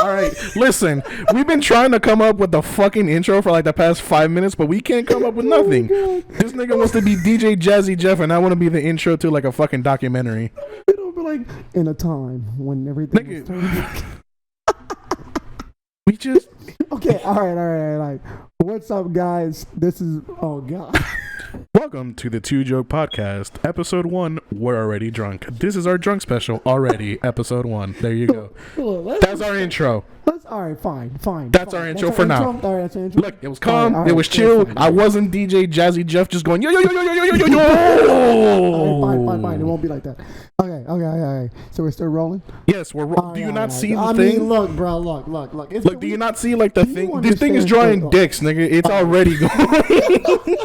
All right, listen. We've been trying to come up with the fucking intro for like the past 5 minutes, but we can't come up with nothing. This nigga wants to be DJ Jazzy Jeff, and I want to be the intro to like a fucking documentary. It'll be like in a time when everything was turned. We just okay. All right. What's up, guys? This is God. Welcome to the Two Joke Podcast, episode 1. We're already drunk. This is our drunk special already, episode 1. There you go. That's our intro. All right, fine. That's our intro for now. All right, that's our intro. Look, it was calm. It was chill. I wasn't DJ Jazzy Jeff just going yo. Fine. It won't be like that. Okay. So we're still rolling. Yes, we're rolling. Do you not see the thing? I mean, look, bro. Look. Look, do you not see like the thing? This thing is drawing dicks, nigga. It's already going.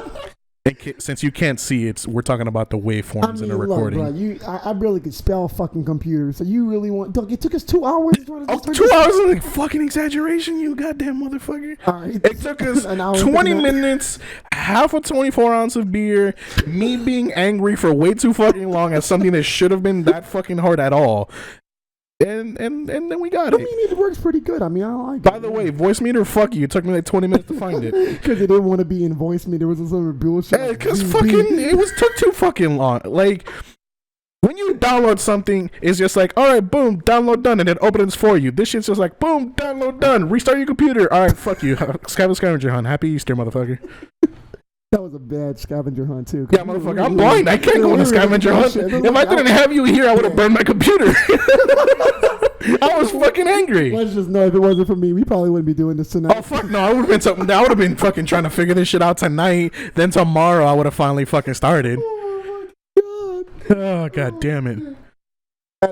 Since you can't see it, we're talking about the waveforms in the recording. Look, bro, I barely could spell fucking computer, so you really want... It took us 2 hours. 2 hours is like fucking exaggeration, you goddamn motherfucker. Right. It took us 20 minutes, half a 24-ounce of beer, me being angry for way too fucking long at something that should have been that fucking hard at all. And then we got it. I mean, it works pretty good. I mean, I like it. By the way, voice meter, fuck you. It took me like 20 minutes to find it. Because it didn't want to be in voice meter. It was some bullshit. Yeah, because took too fucking long. Like, when you download something, it's just like, all right, boom, download done, and it opens for you. This shit's just like, boom, download done. Restart your computer. All right, fuck you. Scavenger hunt. Happy Easter, motherfucker. That was a bad scavenger hunt, too. Yeah, motherfucker, I'm blind. I can't go on a scavenger hunt. If I didn't have you here, I would have burned my computer. I was fucking angry. Let's just know if it wasn't for me, we probably wouldn't be doing this tonight. Oh, fuck no. I would have been fucking trying to figure this shit out tonight. Then tomorrow, I would have finally fucking started. Oh, my God. Oh, God damn it.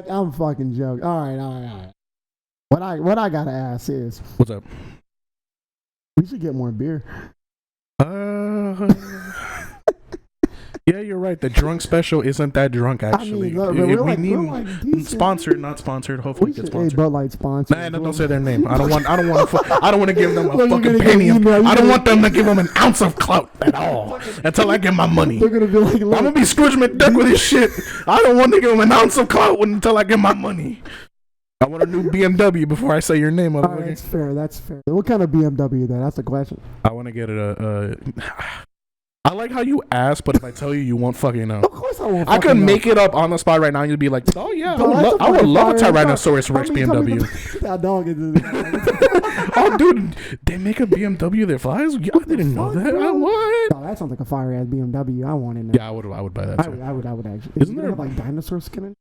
I'm fucking joking. All right. What I gotta ask is... What's up? We should get more beer. Yeah, you're right. The drunk special isn't that drunk, actually. I mean, we need sponsored, not sponsored. Hopefully, get sponsored. Bud Light sponsor. Nah, don't say their name. I don't want to give them a fucking penny. I don't want them to give them an ounce of clout at all until I get my money. They're gonna be like, I'm gonna be Scrooge McDuck with this shit. I don't want to give them an ounce of clout until I get my money. I want a new BMW before I say your name. All right, that's fair. What kind of BMW then? That's the question. I want to get it I like how you ask, but if I tell you, you won't fucking know. Of course I won't. I could make it up on the spot right now, and you'd be like, "Oh yeah, I would love a Tyrannosaurus Rex BMW." That dog is. Oh, dude, they make a BMW that flies. Yeah, I didn't know that. I would. No, that sounds like a fire ass BMW. I want it. Yeah, I would buy that too. I would actually. Isn't there like dinosaur skin in it?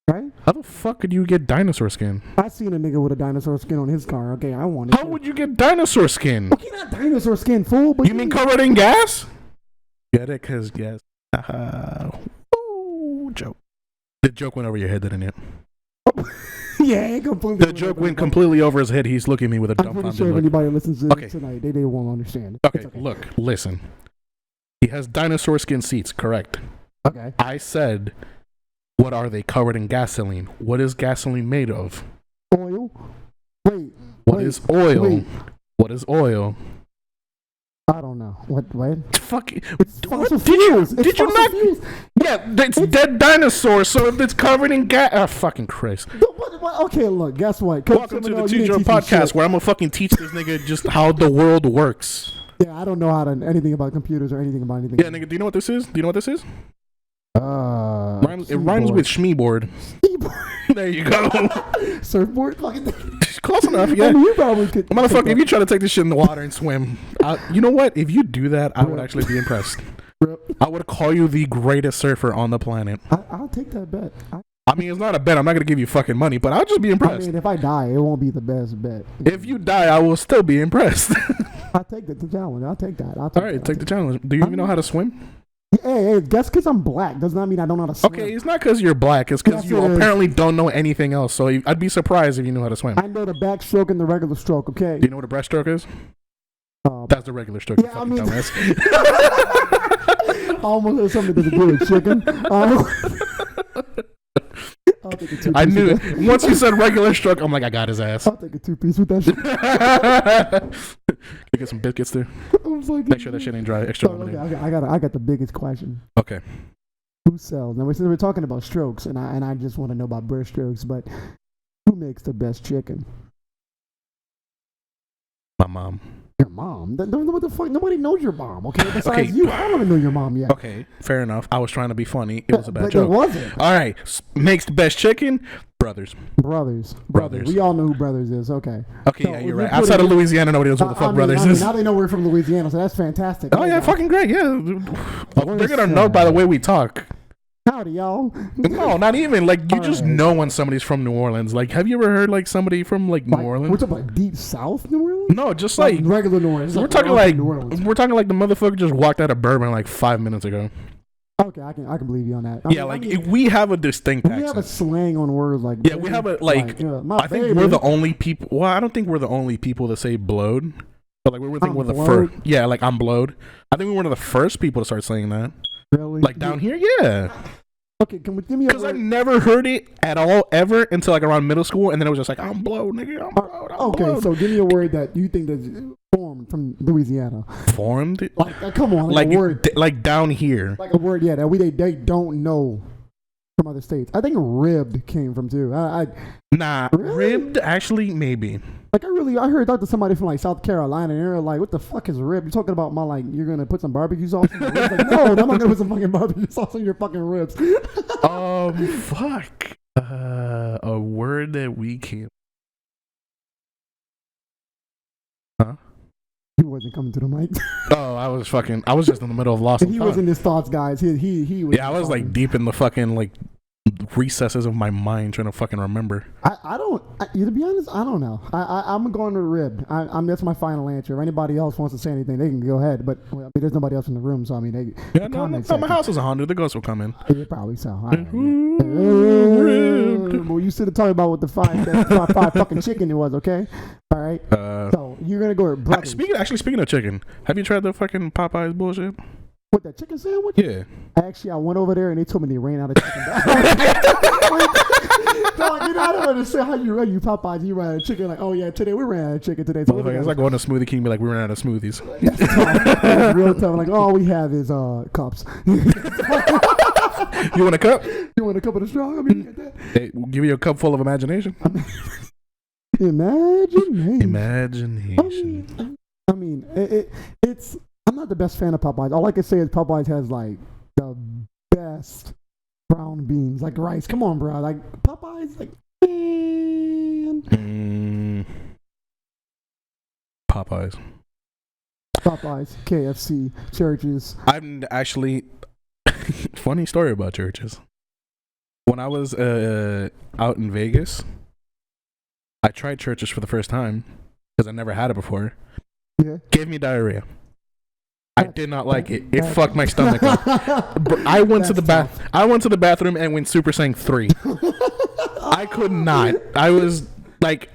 Right? How the fuck could you get dinosaur skin? I seen a nigga with a dinosaur skin on his car. Okay, I want it. How would you get dinosaur skin? Okay, not dinosaur skin, fool. But you mean covered in gas? Get it? Cause gas. Ooh, joke. The joke went over your head, didn't it? Yeah, completely. The joke went completely over his head. He's looking at me with a dumbfounded look. I'm pretty sure if anybody listens to this tonight, they won't understand. Okay, look, listen. He has dinosaur skin seats, correct? Okay. I said, what are they covered in gasoline? What is gasoline made of? Oil. Wait. What is oil? Wait. What is oil? I don't know. What? Fuck. It's fossil fuels. Did you not? Fuels. Yeah, it's dead dinosaurs. So if it's covered in gas, fucking Christ. Okay, look. Guess what? Welcome to the Two Joke Podcast, where I'm gonna fucking teach this nigga just how the world works. Yeah, I don't know anything about computers or anything about anything. Yeah, nigga. Do you know what this is? It rhymes with Schmeeboard. There you go. Surfboard? Close enough, yeah. I mean, you probably could. Motherfucker, if you try to take this shit in the water and swim, you know what? If you do that, I would actually be impressed. I would call you the greatest surfer on the planet. I'll take that bet. I mean, it's not a bet. I'm not going to give you fucking money, but I'll just be impressed. I mean, if I die, it won't be the best bet. If you die, I will still be impressed. I'll take the challenge. I'll take that. All right, take the challenge. Do you even know how to swim? Hey, that's because I'm black. Does not mean I don't know how to swim. Okay, it's not because you're black. It's because you apparently don't know anything else. So I'd be surprised if you knew how to swim. I know the backstroke and the regular stroke, okay? Do you know what a breaststroke is? That's the regular stroke, yeah, you fucking dumbass. I almost had something to do with chicken. I'll take a two-piece. I knew it. Once you said regular stroke, I'm like, I got his ass. I'll take a two-piece with that shit. Can you get some biscuits too? Make sure that shit ain't dry. Extra lemonade. Okay, I got the biggest question. Okay. Who sells? Now we're talking about strokes, and I just want to know about breaststrokes, but who makes the best chicken? My mom. Your mom? What the fuck? Nobody knows your mom, okay? Besides Okay. you, I don't even know your mom yet. Okay, fair enough. I was trying to be funny. It was a bad But joke. it wasn't. All right, makes the best chicken. Brothers. Brothers. We all know who Brothers is. Okay. Okay, So yeah, if you're you right. put Outside it- of Louisiana, nobody knows what the fuck Brothers is. Now they know we're from Louisiana, so that's fantastic. Oh yeah, fucking great. Yeah, they're gonna know by the way we talk. Howdy, y'all. No, not even. Like you All just right. know when somebody's from New Orleans. Like, have you ever heard like somebody from like New We're Orleans? talking about deep south New Orleans? No, just like regular New Orleans. we're Like, talking we're like New Orleans. we're talking like the motherfucker just walked out of Bourbon like 5 minutes ago. Okay, I can believe you on that. Yeah, like we have a distinct we accent. have a slang on words like Yeah, we have a like. my I think baby. we're the only people. Well, I don't think we're the only people that say blowed. But like we think I'm we're the blowed? first. Yeah, like I'm blowed. I think we're one of the first people to start saying that. really Like down here, yeah. Okay, can we give me a Because I word? never heard it at all ever until like around middle school, and then it was just like I'm blowed, nigga. I'm blowed. I'm Okay, blowed. so give me a word that you think that's formed from Louisiana. Formed Like, come on, like a word, like down here. like a word, yeah, that they don't know from other states. I think ribbed came from too. Nah, Really? ribbed actually maybe. I heard that to somebody from like South Carolina, and they're like, "What the fuck is rib? You're talking about my like, you're gonna put some barbecue sauce?" On your ribs? Like, no, I'm not gonna put some fucking barbecue sauce on your fucking ribs. Fuck. A word that we can't. Huh? He wasn't coming to the mic. Oh, I was just in the middle of lost. He was in his thoughts, guys. He was. Yeah, I was like deep in the fucking like recesses of my mind trying to fucking remember. To be honest, I don't know. I'm going to ribbed. That's my final answer. If anybody else wants to say anything, they can go ahead. But there's nobody else in the room, so I mean, Yeah, no, my house is haunted. The ghosts will come in. Yeah, probably so. All right. Ribbed. Well, you should have talked about what the five fucking chicken it was. Okay. All right. So you're gonna go with brothers. Speaking of chicken, have you tried the fucking Popeyes bullshit? With that chicken sandwich? Yeah. Actually, I went over there and they told me they ran out of chicken. Dog, you know, I don't understand how you run you Popeyes. You ran out of chicken. Like, oh yeah, today we ran out of chicken today. So It's like going to Smoothie King and be like, we ran out of smoothies. That's real tough. Like, all we have is cups. You want a cup? You want a cup of the straw? I mean, get that. Hey, we'll give you a cup full of imagination. Imagination. Imagination. I mean, it's. I'm not the best fan of Popeyes. All I can say is Popeyes has like the best brown beans, like rice. Come on, bro. Like Popeyes, like man. Popeyes. Popeyes, KFC, Churches. I'm actually funny story about churches. When I was out in Vegas, I tried churches for the first time because I never had it before. Yeah. Gave me diarrhea. I did not like it. It fucked my stomach up. I went to the bathroom and went Super Saiyan 3. I could not. I was like,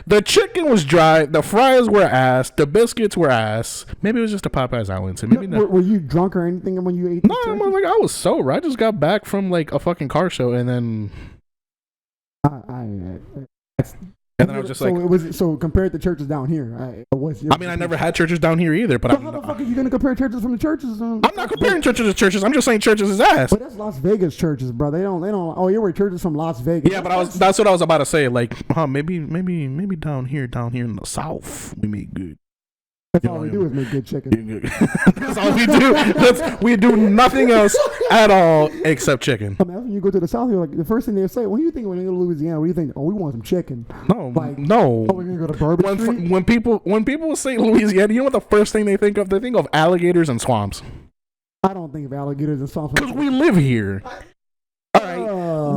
the chicken was dry, the fries were ass, the biscuits were ass. Maybe it was just a Popeyes Island. So maybe not. Were you drunk or anything when you ate? No, I was sober. I just got back from like a fucking car show, and then I was just like, so compared to churches down here, I never had churches down here either. But so how the fuck are you gonna compare churches from the churches? I'm not comparing churches to churches. I'm just saying churches is ass. But that's Las Vegas churches, bro. They don't. Oh, you were churches from Las Vegas. Yeah, but that's what I was about to say. Like, maybe down here in the South, we make good. That's all we do is make good chicken. That's all we do. We do nothing else at all except chicken. I mean, when you go to the South, you're like the first thing they say. What do you think when you go to Louisiana? What do you think? Oh, we want some chicken. No. Oh, we're gonna go to Bourbon Street. When people say Louisiana, you know what the first thing they think of? They think of alligators and swamps. I don't think of alligators and swamps. Because we live here. All right,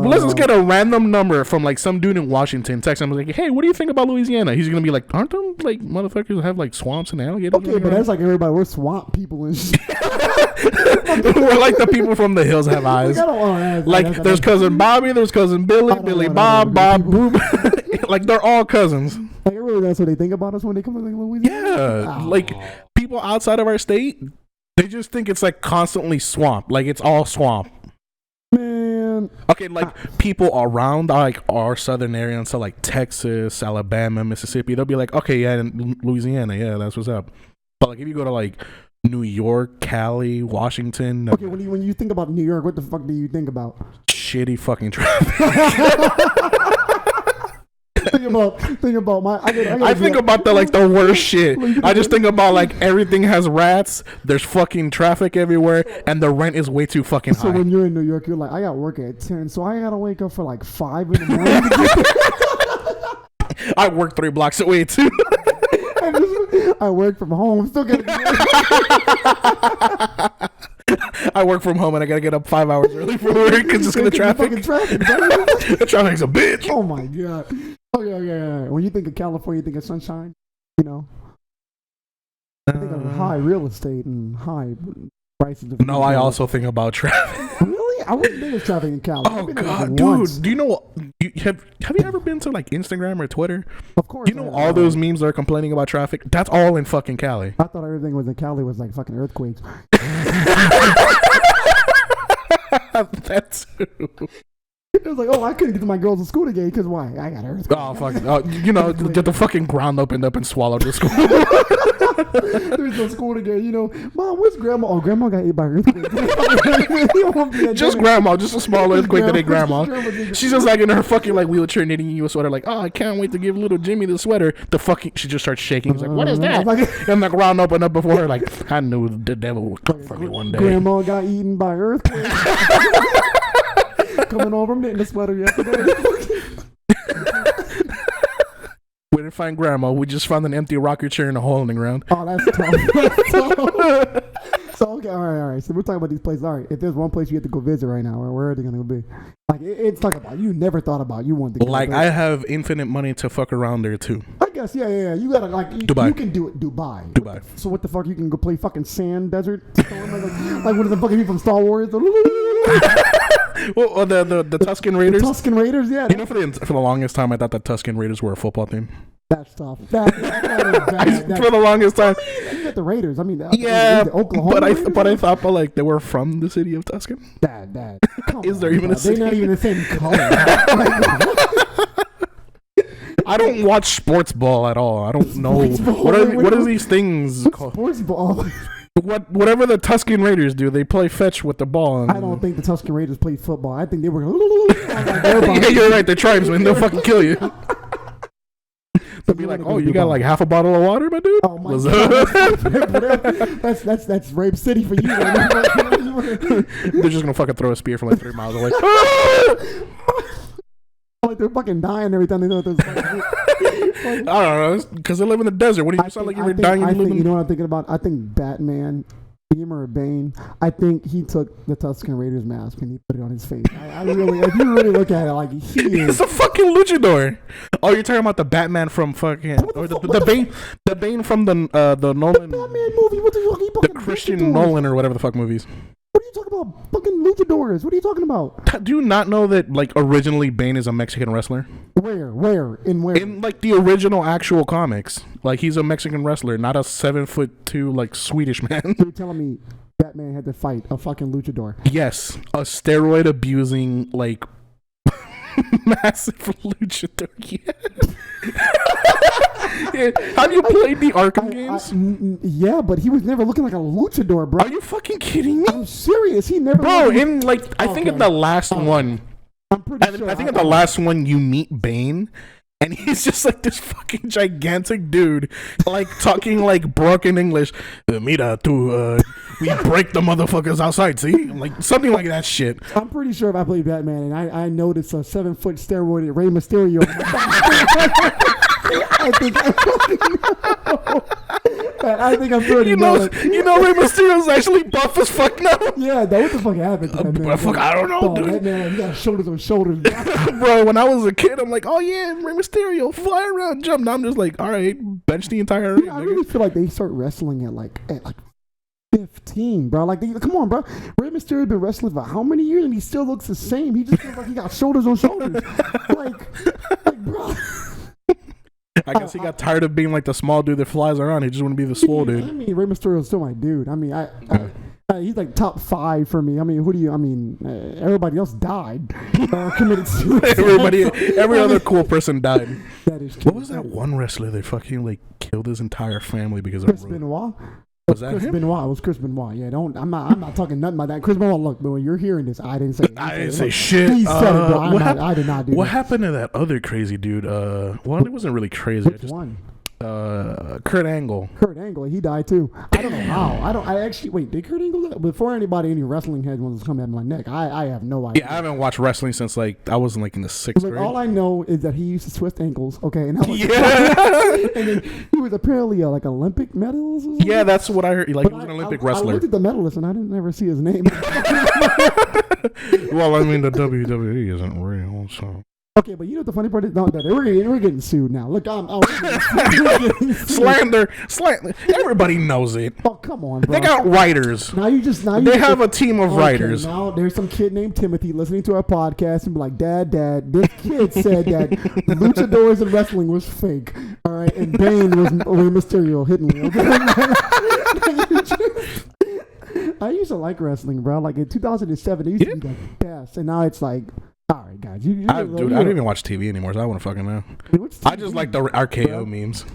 let's just get a random number from like some dude in Washington. Text him like, "Hey, what do you think about Louisiana?" He's gonna be like, "Aren't them like motherfuckers that have like swamps and alligators?" Okay, but that's like everybody. We're swamp people and shit. We're like the people from the hills have eyes. Like there's cousin Bobby, there's cousin Billy, Billy Bob, Bob Boop. Like they're all cousins. Like really, that's what they think about us when they come to like, Louisiana. Yeah, like people outside of our state, they just think it's like constantly swamp. Like it's all swamp. Man. Okay, like people around like our southern area, and so like Texas, Alabama, Mississippi, they'll be like, okay, yeah, in Louisiana, yeah, that's what's up. But like if you go to like New York, Cali, Washington, okay, when you think about New York, what the fuck do you think about? Shitty fucking traffic. think about my. I think about the worst shit. I just think about like everything has rats. There's fucking traffic everywhere, and the rent is way too fucking high. So when you're in New York, you're like, I got work at 10, so I gotta wake up for like 5 in the morning. To get there. I work 3 blocks away too. I work from home. Still gotta. I work from home and I gotta get up 5 hours early for work because it's gonna traffic. The traffic, The traffic's a bitch. Oh my god. Okay. When you think of California, you think of sunshine. You know. I think of high real estate and high prices. No, I also think about traffic. Really? I wouldn't think of traffic in Cali. Oh god, dude! Do you know? Have you ever been to like Instagram or Twitter? Of course. You know all those memes that are complaining about traffic? That's all in fucking Cali. I thought everything was in Cali was like fucking earthquakes. That's. It was like, oh, I couldn't get to my girls to school today because why? I got earthquake. Oh fuck! You know, get the fucking ground opened up and swallowed the school. There's no school today. You know, Mom, where's Grandma? Oh, Grandma got ate by an earthquake. Just Grandma, just a small earthquake that ate Grandma. She's just like in her fucking like wheelchair knitting you a sweater. Like, oh, I can't wait to give little Jimmy the sweater. The fucking she just starts shaking. She's like, what is that? And the ground opened up before her. Like, I knew the devil would come for me one day. Grandma got eaten by earthquake. Coming over, I'm knitting the sweater yesterday. We didn't find Grandma. We just found an empty rocker chair in a hole in the ground. Oh, that's tough. So okay, all right. So we're talking about these places. All right, if there's one place you have to go visit right now, where are they gonna be? Like it's talking about you never thought about you want to. Go like there. I have infinite money to fuck around there too. I guess yeah. You gotta like Dubai. You can do it, Dubai. So what the fuck? You can go play fucking sand desert? like one of the fucking people from Star Wars. Well, the Tuscan Raiders. The Tuscan Raiders, yeah. You know, for the longest time, I thought the Tuscan Raiders were a football team. That's tough. That is bad. For the longest time. You got the Raiders. I mean, yeah, Oklahoma. But I thought, like they were from the city of Tuscan. Dad. Is there even a city? They're not even the same color. I don't watch sports ball at all. I don't know what are these things called? Sports ball. Whatever the Tuscan Raiders do, they play fetch with the ball. I don't think the Tuscan Raiders played football. I think they were. Yeah, you're right. They're tribesmen. They'll fucking kill you. They'll be like, "Oh, you got like half a bottle of water, my dude." Oh my god, that's Rape City for you. They're just gonna fucking throw a spear from like 3 miles away. Like they're fucking dying every time they know this. I don't know, because they live in the desert. What do you sound like you were dying? You know what I'm thinking about? I think Batman, or Bane. I think he took the Tuscan Raiders mask and he put it on his face. I really, if you really look at it, like he's a fucking luchador. Oh, you're talking about the Batman from fucking or the Bane from the Nolan the Batman movie. What the fuck? The Christian Nolan or whatever the fuck movies. What are you talking about? Fucking luchadors. What are you talking about? Do you not know that like originally Bane is a Mexican wrestler? Where? In like the original actual comics. Like he's a Mexican wrestler, not a 7'2" like Swedish man. You're telling me Batman had to fight a fucking luchador? Yes, a steroid abusing like massive luchador. Yeah. Have you played the Arkham games? Yeah, but he was never looking like a luchador, bro. Are you fucking kidding me? I'm serious. He never. Bro, in like I think in the last one, I'm pretty sure. I think in the last one you meet Bane, and he's just like this fucking gigantic dude, like talking like broken English. Mira, we break the motherfuckers outside. See, like something like that shit. I'm pretty sure if I played Batman and I noticed a 7-foot steroided Rey Mysterio. I think I'm pretty. You know, Rey Mysterio's actually buff as fuck now. Yeah, what the fuck happened to that man? Fuck, I don't know, dude. That man, he got shoulders on shoulders. Bro, when I was a kid, I'm like, oh yeah, Rey Mysterio, fly around, jump. Now I'm just like, all right, bench the entire ring. I really feel like they start wrestling at like 15, bro. Like, come on, bro. Rey Mysterio's been wrestling for how many years and he still looks the same? He just feels like he got shoulders on shoulders. like, bro. I guess he got tired of being like the small dude that flies around. He just want to be the swole dude. I mean, Rey Mysterio's still my dude. I mean, he's like top 5 for me. I mean, everybody else died. Committed suicide. Every other cool person died. That is true. What was that one wrestler that fucking like killed his entire family because of Chris Benoit? Was that Chris him? Benoit. It was Chris Benoit. Yeah, I'm not talking nothing about that. Chris Benoit. Look, but when you're hearing this, I didn't say. I didn't say shit. He said it, bro. I did not do. What that. happened to that other crazy dude? Well, he wasn't really crazy. Which one? Kurt Angle. Kurt Angle, he died too. I don't know how. I actually wait. Did Kurt Angle die? Before any wrestling head wants to come at my neck? I have no idea. Yeah, I haven't watched wrestling since like I was in in the 6th grade. All I know is that he used to twist ankles. Okay, and Yeah. and then he was apparently like Olympic medalist. Or something. Yeah, that's what I heard. Like, But he was an Olympic I wrestler. looked at the medalist and I didn't ever see his name. Well, I mean, the WWE isn't real, so. Okay, but you know what the funny part is? No, that we're getting sued now. Look, Slander. Everybody knows it. Oh, come on, bro. They got writers. They have a team of writers. Now there's some kid named Timothy listening to our podcast and be like, Dad, this kid said that luchadors and wrestling was fake. All right, and Bane was Mysterio hitting me. I used to like wrestling, bro. Like in 2007, it used to be the best, and now it's like, all right, guys. Dude, I don't even watch TV anymore, so I want to fucking know. I just like the RKO memes.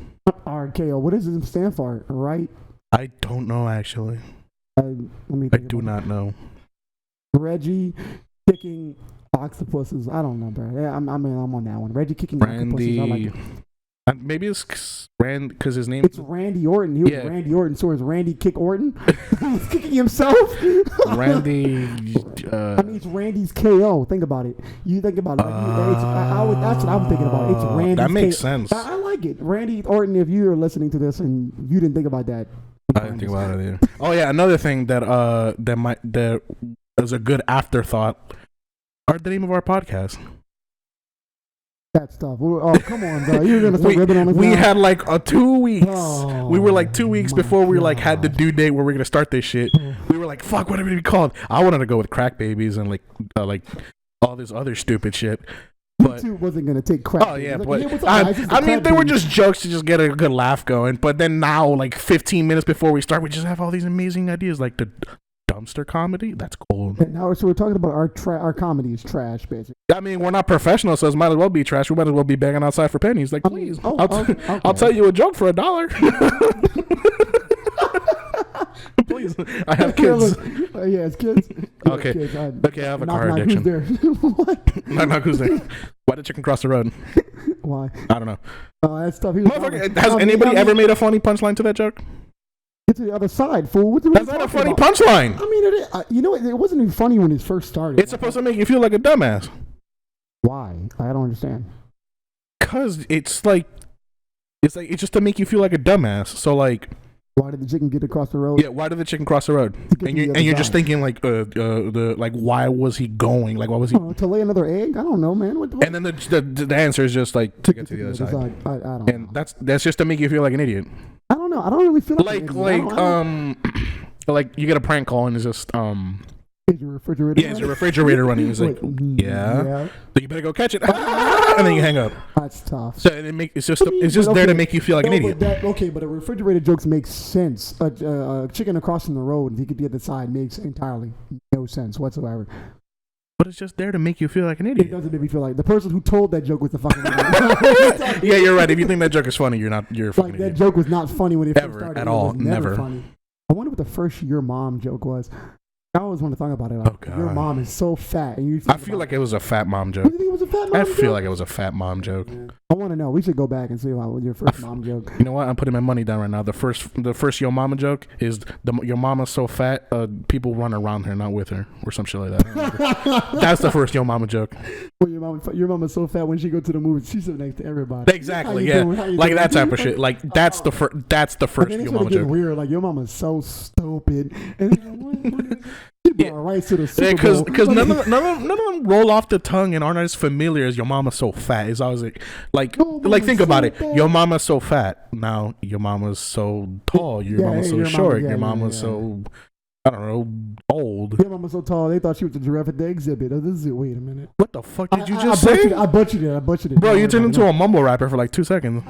RKO. What does it stand for? Right? I don't know actually. Let me. I do not know. Reggie kicking octopuses. I don't know, bro. Yeah, I'm on that one. Reggie kicking octopuses. I like it. Maybe it's because his name. It's Randy Orton. He was Randy Orton. So is Randy Kick Orton? He's kicking himself. Randy. I mean, it's Randy's KO. Think about it. You think about it. That's what I'm thinking about. It's Randy's That makes KO. sense. I like it. Randy Orton. If you are listening to this and you didn't think about that, I didn't think about it either. Oh yeah, another thing that was a good afterthought. The name of our podcast. That stuff. Oh, come on, bro. You're going to start ribbing on us. We now? had like 2 weeks. Oh, we were like 2 weeks before we like had the God. due date where we're going to start this shit. We were like, fuck, what are we going to be called? I wanted to go with Crack Babies and like all this other stupid shit. But YouTube wasn't going to take crack. oh yeah, like, but what's up, guys? It's the I mean, Crack they were Babies. just jokes to just get a good laugh going. But then now, like 15 minutes before we start, we just have all these amazing ideas, like the dumpster comedy. That's cool. And now, so we're talking about our comedy is trash, basically. I mean, we're not professional, so it might as well be trash. We might as well be begging outside for pennies. Like, please, I'll tell you a joke for $1. Please, I have kids. Yeah, it's kids. Okay. Kids. I have a car Knock, addiction. who's there? What? Knock, who's there? Why did chicken cross the road? Why? I don't know. That's tough. Has anybody ever made a funny punchline to that joke? Get to the other side, fool. That's not a funny punchline. I mean, it wasn't even funny when it first started. It's supposed to make you feel like a dumbass. Why? I don't understand. Cause it's just to make you feel like a dumbass. So like, why did the chicken get across the road? yeah, why did the chicken cross the road? And you're just thinking like, why was he going? Like, why was he? To lay another egg? I don't know, man. What and then the answer is just like to get to the other side. I don't And know. that's just to make you feel like an idiot. I don't know. I don't really feel like like you get a prank call and it's just is your refrigerator? yeah, it's your refrigerator running. It's like yeah, so you better go catch it, and then you hang up. That's tough. So it's just there to make you feel like an idiot. But a refrigerator jokes make sense. A chicken across the road, if you could be at the side, makes entirely no sense whatsoever. But it's just there to make you feel like an It idiot. doesn't make me feel like the person who told that joke was the fucking idiot. Yeah, you're right. If you think that joke is funny, you're a fucking Like that idiot. joke was not funny when it first Ever, started. at It all, was never never. funny. I wonder what the first your mom joke was. I always want to talk about it. Like, Oh, God. your mom is so fat, and you. I feel like it was a fat mom You joke. think it was a fat mom I joke? feel like it was a fat mom joke. I want to know. We should go back and see about your first mom joke. You know what? I'm putting my money down right now. The first Yo Mama joke is your mama's so fat, people run around her, not with her, or some shit like that. That's the first Yo Mama joke. Well, your mama's so fat when she go to the movies, she sit next to everybody. Exactly, How yeah, you doing? like that type of shit. Like that's the first And then Yo it's Mama getting joke. weird. Like your mama's so stupid, and she brought her right to the Super Bowl. Because none of them roll off the tongue and aren't as familiar as your mama's so fat. It's always like think about it. Your mama's so fat. Now your mama's so tall. Your mama's so short. Your mama's so I don't know old. Your mama's so tall. They thought she was the giraffe at the exhibit. Wait a minute. What the fuck did you just say? I butchered it. Bro, you turned into a mumble rapper for like 2 seconds.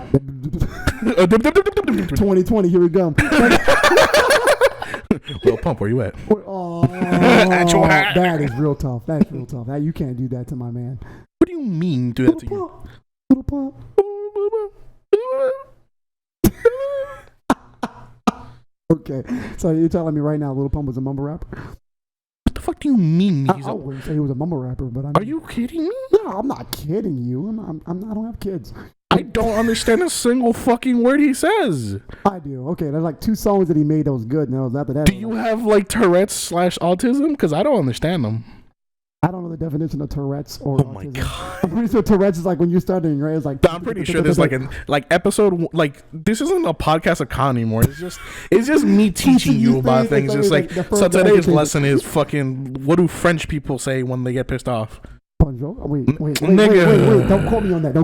2020, here we go. Lil Pump, where you at? Oh, that is real tough. That's real tough. That, you can't do that to my man. What do you mean do that to you? Little Pump. Okay, so you're telling me right now, Lil Pump was a mumble rapper? What the fuck do you mean? I wouldn't say he was a mumble rapper, but Are you kidding me? No, I'm not kidding you. I don't have kids. I don't understand a single fucking word he says. I do. Okay, there's like 2 songs that he made that was good, and that was after that. Do you have like Tourette's / autism? Because I don't understand them. I don't know the definition of Tourette's or Oh autism. my god! I'm pretty sure Tourette's is like when you're stuttering, right? It's like I'm pretty sure there's like episode like this isn't a podcast of Con anymore. It's just me teaching you about things. It's like so today's lesson is fucking what do French people say when they get pissed off? Bonjour. Wait. Don't quote me on that.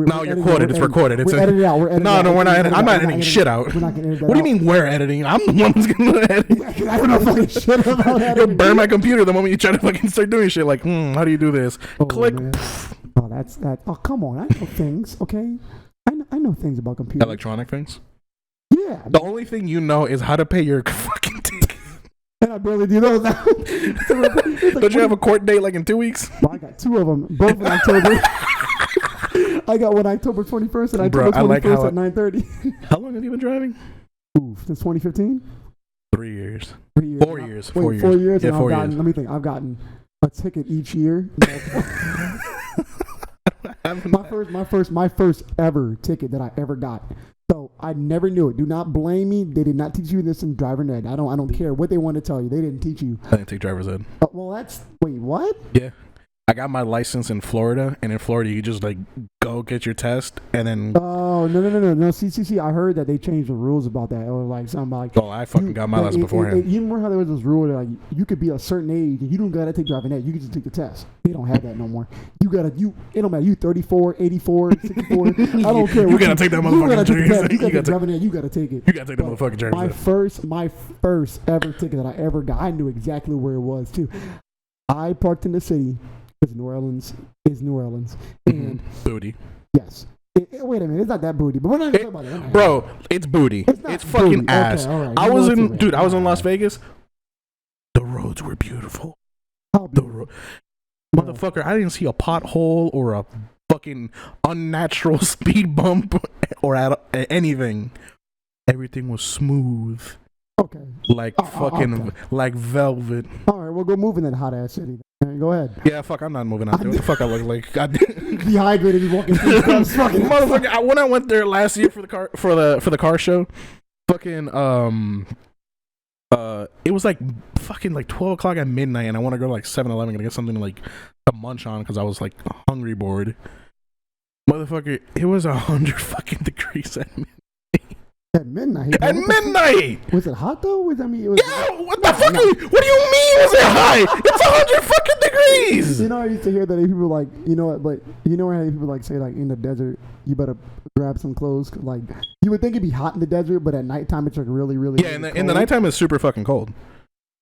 No, you're quoted. It's recorded. It's edited it out. We're editing no, we're not. I'm not editing editing shit out. We're not gonna edit that What do you out. mean we're editing? I'm the one who's gonna edit. I don't know fucking shit about You'll editing. burn my computer the moment you try to fucking start doing shit. Like, how do you do this? Click. Man. Oh, that's that. Oh, come on. I know things. Okay. I know things about computers. Electronic things. Yeah. The only thing you know is how to pay your fucking ticket. And I barely do those now. Don't you have a court date like in 2 weeks? Well, I got 2 of them, both in October. I got one October 21st and October 21st at 9:30. How long have you been driving? Oof, since 2015? 3 years. 3 years. 4 years. Wait, 4 years. 4 years? Yeah, And 4 I've gotten, years. let me think, I've gotten a ticket each year. my first ever ticket that I ever got. So I never knew it. Do not blame me. They did not teach you this in driver's ed. I don't care what they want to tell you. They didn't teach you. I didn't take driver's ed. Well, wait, what? Yeah. I got my license in Florida, and in Florida you just like go get your test and then. Oh no! See, I heard that they changed the rules about that. It was like something like. Oh, I fucking got my license beforehand. You remember how there was this rule that like you could be a certain age and you don't gotta take driving ed. You can just take the test. They don't have that no more. It don't matter. You 34, 84, 64. I don't care. You gotta take that motherfucking test. You You gotta take driving ed. You gotta take it. You gotta take that motherfucking driver's ed. My first ever ticket that I ever got. I knew exactly where it was too. I parked in the city. Because New Orleans is New Orleans. And booty. yes. Wait a minute, it's not that booty, but we're not talking about it. Bro, it's booty. It's fucking booty. ass. Okay, all right. I was in Las Vegas. The roads were beautiful. How beautiful? Motherfucker, I didn't see a pothole or a fucking unnatural speed bump or anything. Everything was smooth. Okay. Like like velvet. All right, we'll go move in that hot ass city. Go ahead. Yeah, fuck, I'm not moving out there. What the fuck I look like? Dehydrated, walking through the fucking motherfucker. When I went there last year for the car show, fucking it was like fucking like 12 o'clock at midnight, and I want to go to like 7-Eleven and get something like to munch on because I was like hungry, bored. Motherfucker, it was 100 fucking degrees at midnight. At midnight. At midnight. Was it hot though? Yeah. What the fuck? What do you mean? Was it high? It's 100 fucking degrees. You know, I used to hear that people like, you know what? But you know how people like say like in the desert, you better grab some clothes. Like you would think it'd be hot in the desert, but at nighttime it's like really, really. Yeah, in the nighttime it's super fucking cold.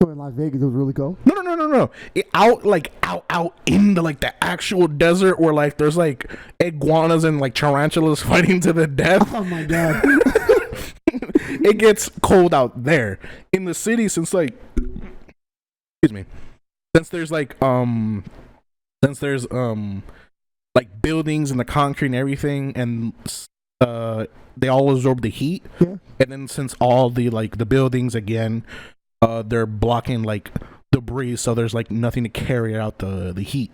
So in Las Vegas it was really cold. No. Out in the like the actual desert where like there's like iguanas and like tarantulas fighting to the death. Oh my god. It gets cold out there. In the city, since like there's like like buildings and the concrete and everything, and they all absorb the heat. Yeah. And then since all the like the buildings again, they're blocking like debris, so there's like nothing to carry out the heat.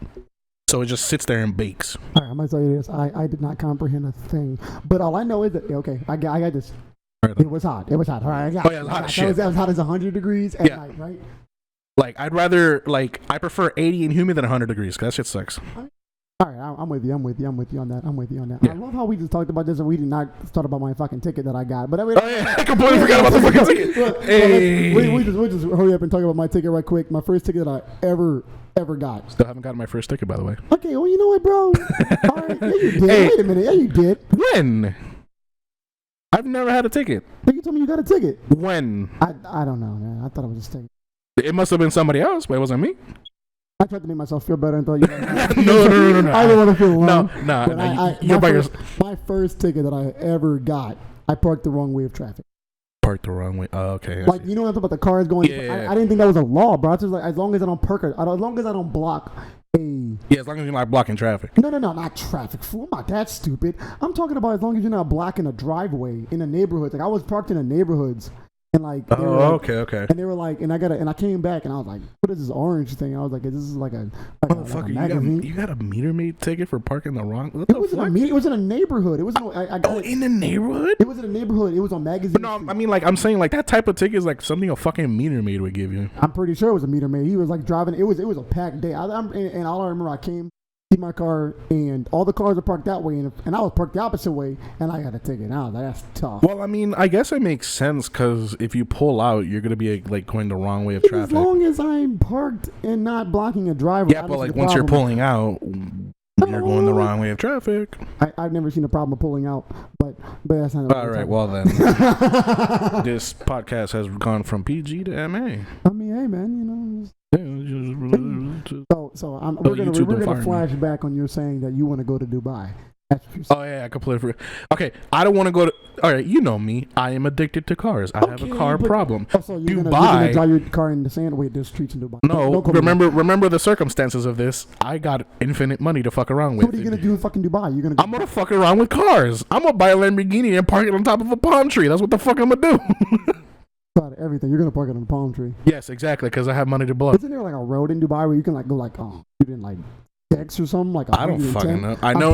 So it just sits there and bakes. All right, I'm gonna tell you this. I did not comprehend a thing, but all I know is that okay, I got this. It was hot. All right, it was hot as shit. That was hot as 100 degrees at night, right? Like I prefer 80 and humid than 100 degrees because that shit sucks. All right, I'm with you on that. Yeah. I love how we just talked about this and we did not start about my fucking ticket that I got. But I mean, I completely forgot about the fucking ticket. Look, Hey. we'll just hurry up and talk about my ticket right quick. My first ticket that I ever got. Still haven't gotten my first ticket, by the way. Okay, well, you know what, bro? All right, yeah, you did. Hey. Wait a minute, yeah, you did. When? I've never had a ticket. You told me you got a ticket. When? I don't know, man. I thought it was just a ticket. It must have been somebody else, but it wasn't me. I tried to make myself feel better and thought you. No. I didn't want to feel alone. No. You're by yourself. My first ticket that I ever got, I parked the wrong way of traffic. Parked the wrong way. Oh, okay. Like you know what I'm talking about? The cars going. Yeah. I didn't think that was a law, bro. It's just like as long as I don't park, as long as I don't block a. Yeah, as long as you're not blocking traffic. No, not traffic. Fool, I'm not that stupid. I'm talking about as long as you're not blocking a driveway in a neighborhood. Like I was parked in the neighborhoods. And like, they were like, okay. and they were like, and I came back and I was like, what is this orange thing? I was like, this is like a Motherfucker, you got a meter maid ticket for parking the wrong. What it the wasn't fuck? it was in a neighborhood. It wasn't. I got In the neighborhood. It was in a neighborhood. It was on magazine. But no, I mean, like, I'm saying, like, that type of ticket is like something a fucking meter maid would give you. I'm pretty sure it was a meter maid. He was like driving. It was a packed day. And all I remember, I came see my car, and all the cars were parked that way, and I was parked the opposite way, and I got a ticket. And I was like, that's tough. Well, I mean, I guess it makes sense because if you pull out, you're gonna be like going the wrong way of traffic. As long as I'm parked and not blocking a driver. Yeah, but like once you're pulling out, you're going the wrong way of traffic. I've never seen a problem with pulling out, but that's not. All right, well then, this podcast has gone from PG to MA. I mean, hey man, you know. We're gonna flash back on you saying that you want to go to Dubai. Oh yeah, I completely forgot. Okay, I don't want to go to. All right, you know me. I am addicted to cars. I have a car problem. So you're gonna drive your car in the sand? Wait, there's streets in Dubai. No, remember the circumstances of this. I got infinite money to fuck around with. What are you gonna do in fucking Dubai? I'm gonna fuck around with cars. I'm gonna buy a Lamborghini and park it on top of a palm tree. That's what the fuck I'm gonna do. Everything. You're gonna park it on a palm tree. Yes, exactly, because I have money to blow. Isn't there like a road in Dubai where you can like go like shoot in like X or something like? I don't fucking know. I know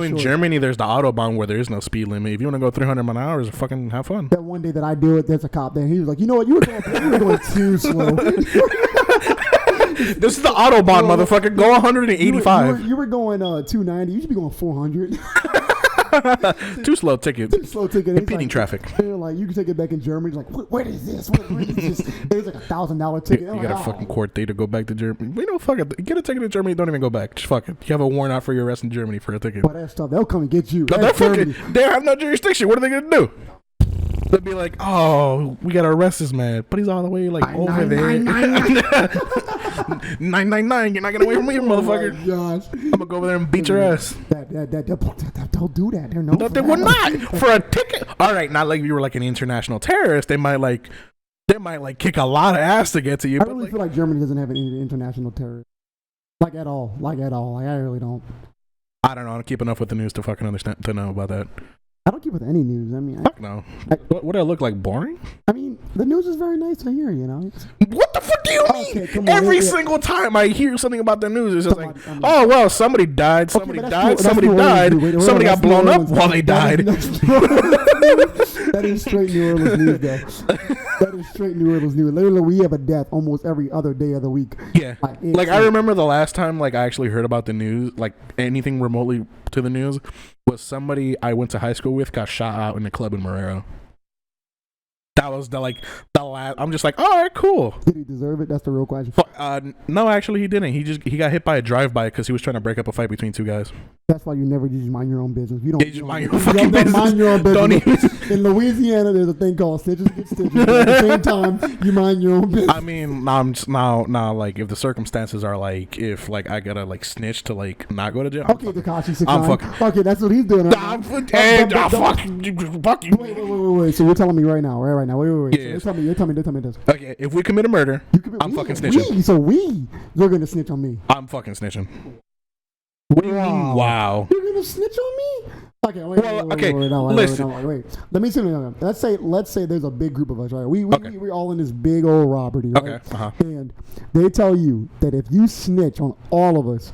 in Germany there's the autobahn where there is no speed limit. If you want to go 300 miles an hour, fucking have fun. That one day that I do it, there's a cop there. And he was like, you know what? You were going too slow. This is the autobahn, motherfucker. Go 185. You were going 290. You should be going 400. Too slow ticket. Impeding like, traffic. Like you can take it back in Germany. Like what is this? What is this? It's like $1,000 ticket. You got a fucking court date to go back to Germany. We don't fuck it. Get a ticket in Germany. Don't even go back. Just fuck it. You have a warrant out for your arrest in Germany for a ticket. But that stuff, they'll come and get you. No, they have no jurisdiction. What are they gonna do? They'll be like, oh, we gotta arrest this man, but he's all the way like over there. 999. You're not gonna wait for me, motherfucker. Oh gosh. I'm gonna go over there and beat your ass. Don't do that. They will not for a ticket. All right, not like you were like an international terrorist. They might kick a lot of ass to get to you. I really feel like Germany doesn't have any international terrorists. Like at all. Like I really don't. I don't know. I don't keep enough with the news to fucking understand to know about that. I don't keep with any news. I mean, fuck no. What do I look like? Boring? I mean, the news is very nice to hear. You know. What the fuck do you mean? Every single time I hear something about the news, it's just like, oh well, somebody died. Somebody died. Somebody got blown up while they died. That is straight New Orleans news, though. That is straight New Orleans news. Literally, we have a death almost every other day of the week. Yeah. Like I remember the last time, like I actually heard about the news, like anything remotely to the news, was somebody I went to high school with got shot out in a club in Marrero. That was the last. I'm just like, all right, cool. Did he deserve it? That's the real question. No, actually, he didn't. He got hit by a drive-by because he was trying to break up a fight between two guys. That's why you never just mind your own business. You don't mind your fucking business. Mind your own business. In Louisiana, there's a thing called stitches get stitches. At the same time, you mind your own business. I mean, now, like if the circumstances are like, if like I gotta like snitch to like not go to jail. Okay, Tekashi 6ix9ine. Okay, that's what he's doing. Right fuck you. Wait. So you're telling me right now, Wait. Yeah. So you're telling me this. Okay, if we commit a murder, I'm fucking snitching. You're gonna snitch on me. I'm fucking snitching. What do you mean? Wow. You're gonna snitch on me? Okay, wait. Listen. Let me see. Let's say there's a big group of us, right? We're all in this big old robbery, right? Okay. Uh-huh. And they tell you that if you snitch on all of us,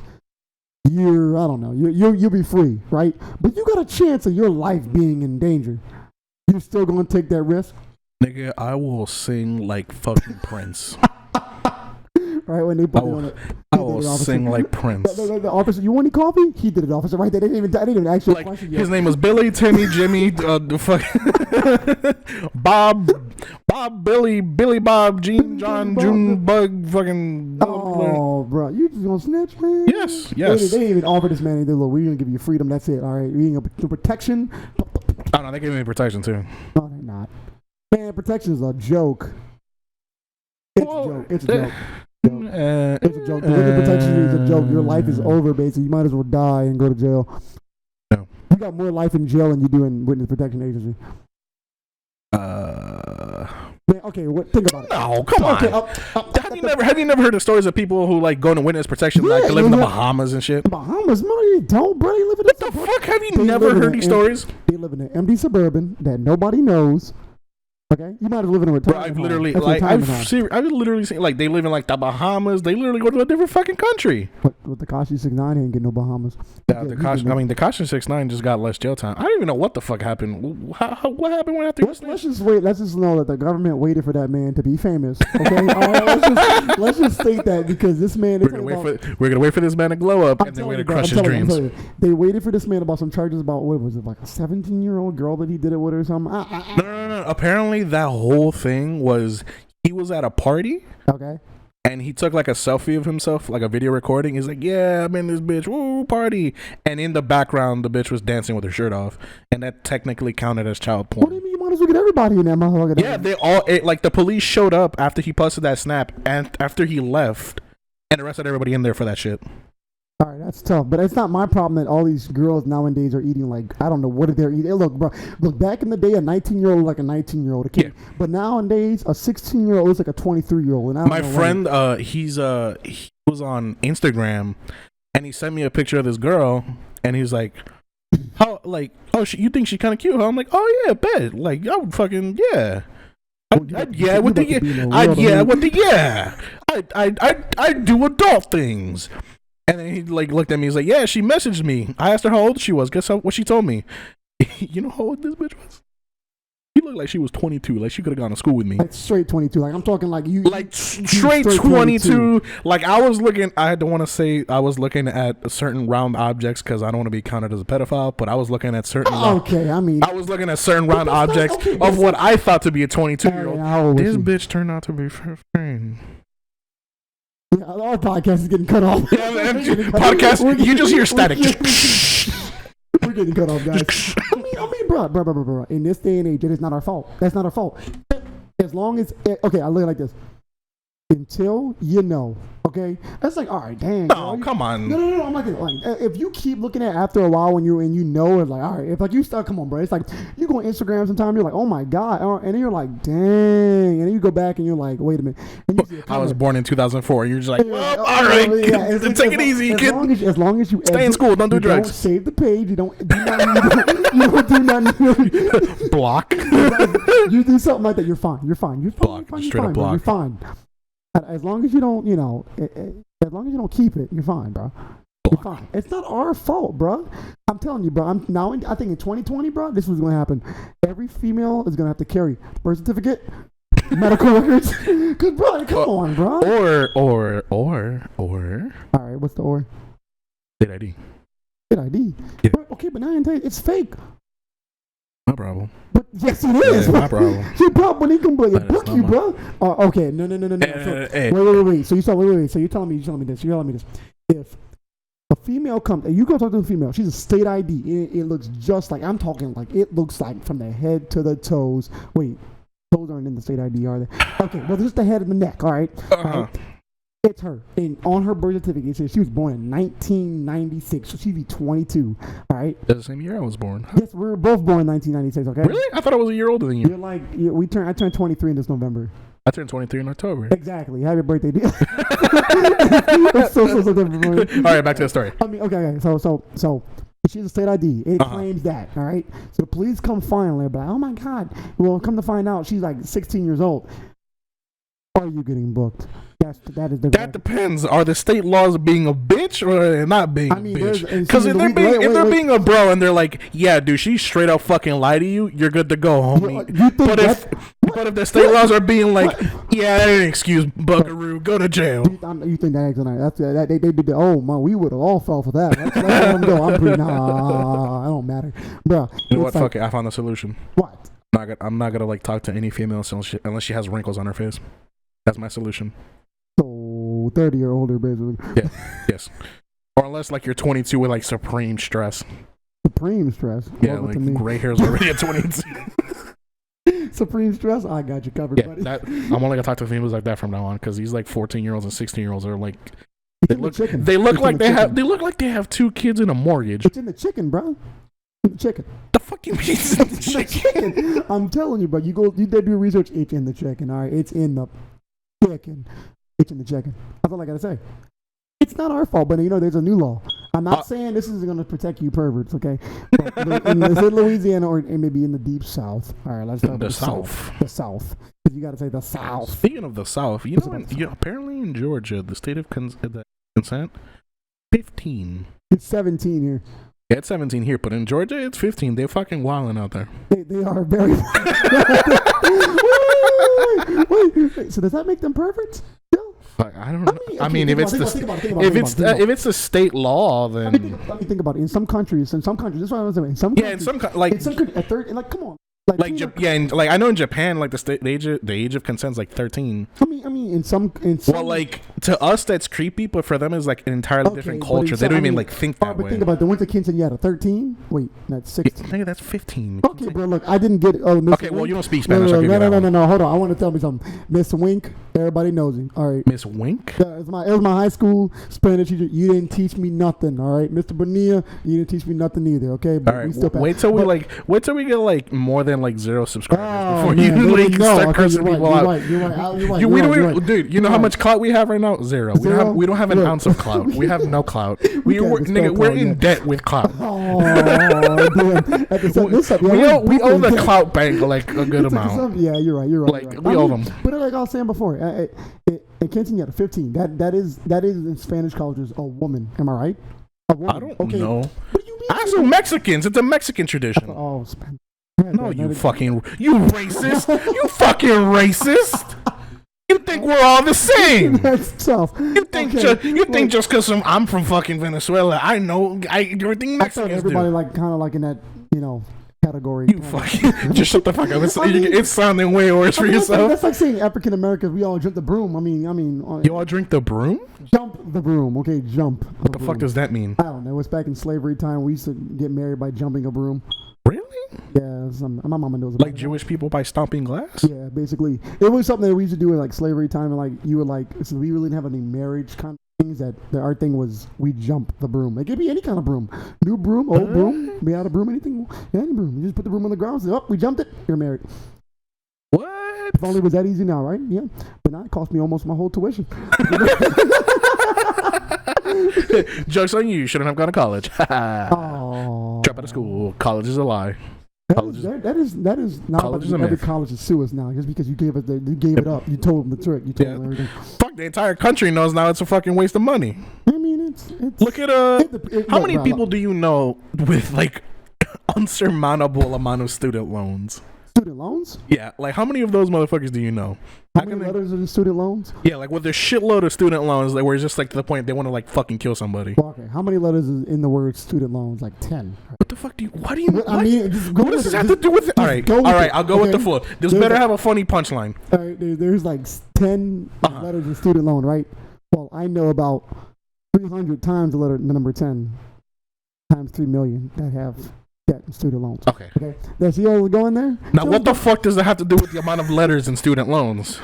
you'll be free, right? But you got a chance of your life being in danger. You still gonna take that risk? Nigga, I will sing like fucking Prince. Right when they put it on it, I will sing like Prince. The officer, you want any coffee? He did it, officer. Right there, they didn't even actually like his name was Billy, Timmy, Jimmy, the fuck, Bob, Billy, Bob, Gene, John, June, Bug, fucking. Oh, bro, you just gonna snitch, man? Yes. They didn't even offer this man anything. Look, we're gonna give you freedom. That's it. All right, we ain't gonna protection. Oh no, they gave me protection too. No, they're not. Man, protection is a joke. It's a joke. It's a joke. It's a joke. The witness protection is a joke. Your life is over, basically. You might as well die and go to jail. No. You got more life in jail than you do in witness protection agency. Man, okay, think about it. No, come on. Have you never heard of stories of people who like go into witness protection, like they live in the Bahamas and shit? Bahamas? No, you don't, bro. They live in what the fuck? Have you never heard these stories? They live in an empty suburban that nobody knows. Okay, you might have lived in a Bro, retirement I've home. literally That's like retirement home. I've literally seen like they live in like the Bahamas. They literally go to a different fucking country. But with the Kashi 6ix9ine, he ain't get no Bahamas. Yeah, the Caution 6ix9ine just got less jail time. I don't even know what the fuck happened. What happened when after Let's just wait. Let's just know that the government waited for that man to be famous. Okay, all right, let's just state that because this man. We're gonna wait for this man to glow up and then we're gonna crush his dreams. They waited for this man about some charges about what was it, like a 17-year-old girl that he did it with or something. No. Apparently that whole thing was he was at a party. Okay. And he took like a selfie of himself, like a video recording. He's like, "Yeah, I'm in this bitch, woo, party." And in the background, the bitch was dancing with her shirt off, and that technically counted as child porn. What do you mean? You might as well get everybody in that motherfucker. Yeah, they all like the police showed up after he posted that snap, and after he left, and arrested everybody in there for that shit. All right, that's tough, but it's not my problem that all these girls nowadays are eating like I don't know what they're eating. Look, bro, back in the day, a 19-year-old like a 19-year-old, okay? Yeah. But nowadays, a 16-year-old is like a 23-year-old. And my friend, he was on Instagram, and he sent me a picture of this girl, and he's like, "How you think she's kind of cute?" Huh? I'm like, "Oh yeah, bet. Like I would fucking yeah." I'd do adult things. And then he like looked at me. He's like, "Yeah, she messaged me. I asked her how old she was. Guess what she told me? You know how old this bitch was? She looked like she was 22. Like she could have gone to school with me. Like straight 22. Like I'm talking like you. Like straight 22. Like I was looking. I don't want to say I was looking at certain round objects because I don't want to be counted as a pedophile. But I was looking at certain. I was looking at certain round objects of what I thought to be a 22-year-old. This bitch turned out to be 15. Yeah, our podcast is getting cut off. Yeah, podcast. You just hear static. We're getting cut off, guys. I mean, bro. In this day and age, it is not our fault. That's not our fault. As long as okay, I look at it like this. Until you know, okay. That's like, all right, dang. No, come on. No. I'm like, if you keep looking at it after a while when you know it's like, all right. If like you start, come on, bro. It's like you go on Instagram sometime, you're like, oh my god, and then you're like, dang, and then you go back and you're like, wait a minute. And you see I was born in 2004. You're just like, well, all right, take it easy, kid. As long as you stay in school, don't do drugs. Don't save the page. You don't do nothing. Block. You do something like that, you're fine. You're fine. Block. You're fine. As long as you don't, as long as you don't keep it, you're fine, bro. You're fine. It's not our fault, bro. I'm telling you, bro. I think in 2020, bro, this was going to happen. Every female is going to have to carry birth certificate, medical records. Cause, bro, come on, bro. Or. All right, what's the or? State ID. State ID. Yeah. Bro, okay, but now I tell you, it's fake. My problem. But yes, it is. Yeah, my problem. Your problem when he can book you, bro. Okay, no. Wait. So you're telling me this. If a female comes, and you go talk to a female, she's a state ID. It looks just like I'm talking. Like it looks like from the head to the toes. Wait, toes aren't in the state ID, are they? Okay, well, just the head and the neck. All right. All right. It's her. And on her birth certificate, it says she was born in 1996. So she'd be 22. All right. That's the same year I was born. Yes, we were both born in 1996. Okay. Really? I thought I was a year older than you. You're like, I turned 23 in this November. I turned 23 in October. Exactly. Happy birthday, dude. so different. All right, back to the story. I mean, okay. So she's a state ID. It claims that. All right. So the police come finally, but oh my god. Well, come to find out, she's like 16 years old. Are you getting booked? That depends. Are the state laws being a bitch or are they not being a bitch? Because if they're being a bro and they're like, yeah, dude, she straight up fucking lie to you, you're good to go, homie. But if the state laws are being like, yeah, that ain't an excuse, buckaroo, go to jail. You think that ain't gonna? That's they did the. Oh man, we would have all fell for that. Let them go. I'm pretty. Nah, I don't matter, bro. You know what? Fuck it. I found the solution. What? I'm not gonna like talk to any female unless she has wrinkles on her face. That's my solution. So 30 or older, basically. Yeah. Yes. Or unless like you're 22 with like supreme stress. Supreme stress. Yeah, like gray hairs already at 22. Supreme stress. I got you covered, buddy. I'm only gonna talk to females like that from now on because these like 14-year-olds and 16-year-olds are like they look like they have 2 kids and a mortgage. It's in the chicken, bro. In the chicken. The fuck you mean it's in the chicken? I'm telling you, bro. You did do research. It's in the chicken. All right, it's in the chicken. It's in the chicken. That's all I gotta say. It's not our fault, but there's a new law. I'm not saying this is going to protect you perverts, okay? But in Louisiana or maybe in the deep South. All right, let's talk about the South. The South. Because you got to say the South. Speaking of the South, apparently in Georgia, the state of consent, 15. It's 17 here. Yeah, it's 17 here, but in Georgia, it's 15. They're fucking wilding out there. They are very. wait. So does that make them perverts? I don't know. I mean, if it's a state law, then let me think about it. In some countries, this is what I was saying. In some countries, a third, like, come on. And I know in Japan, like the age of consent is like 13. I mean, in some. Well, like to us that's creepy, but for them it's like an entirely different culture. They don't even think that way. But think about the winter quinceañera, 13. Wait, that's 16. Nigga, that's 15. Okay, bro. Look, I didn't get. Okay, well, you don't speak Spanish. No. Hold on. I want to tell me something. Miss Wink, everybody knows him. All right. Miss Wink. It was my high school Spanish teacher. You didn't teach me nothing. All right, Mr. Bonilla, you didn't teach me nothing either. Okay. But all right. Wait till we get like more than like 0 subscribers before you start cursing people out. You're right. Dude, you know how much clout we have right now? 0. We don't have an ounce of clout. We have no clout. We're in debt with clout. Oh, damn. We owe the clout bank like a good amount. Yeah, you're right. Like we owe them. But like I was saying before, in quinceañera, 15. That is in Spanish cultures a woman. Am I right? A woman. I don't know. What do you mean? Ask Mexicans. It's a Mexican tradition. Oh, Spanish. No, you racist. You fucking racist. You think we're all the same? That's tough. You think just because I'm from fucking Venezuela, I know everything Mexicans everybody do. like kind of like in that category. You fucking just shut the fuck up. It's sounding way worse for yourself. That's like saying African Americans. We all drink the broom. I mean. You all drink the broom? Jump the broom. Okay, jump. What the fuck does that mean? I don't know. It's back in slavery time. We used to get married by jumping a broom. Really? Yeah, my mama knows about like Jewish people by stomping glass. Yeah, basically, it was something that we used to do in like slavery time, and like you were like, so we really didn't have any marriage kind of things. Our thing was we jump the broom. It could be any kind of broom, new broom, old broom, be out of broom, anything, any broom. You just put the broom on the ground, say, we jumped it, you're married. What? If only it was that easy now, right? Yeah, but now it cost me almost my whole tuition. Joke's on you. Shouldn't have gone to college. Oh. Drop out of school. College is a lie. That is not college like every college is sue us now just because you gave it up. You told them the trick. You told them everything. Fuck, the entire country knows now it's a fucking waste of money. I mean, it's look at how many people do you know with like unsurmountable amount of student loans? Student loans? Yeah, like how many of those motherfuckers do you know? How many letters are the student loans? Yeah, like with a shitload of student loans, like where it's just like to the point they want to like fucking kill somebody. Well, okay, how many letters is in the word student loans? Like 10. What the fuck do you? What do you? I mean, what does this have to do with it? All right, I'll go with the flow. This better have a funny punchline. All right, there's like 10 letters in student loan, right? Well, I know about 300 times the number 10 times 3 million that have debt in student loans. Okay. That's you going there? Now, what the fuck does that have to do with the amount of letters in student loans?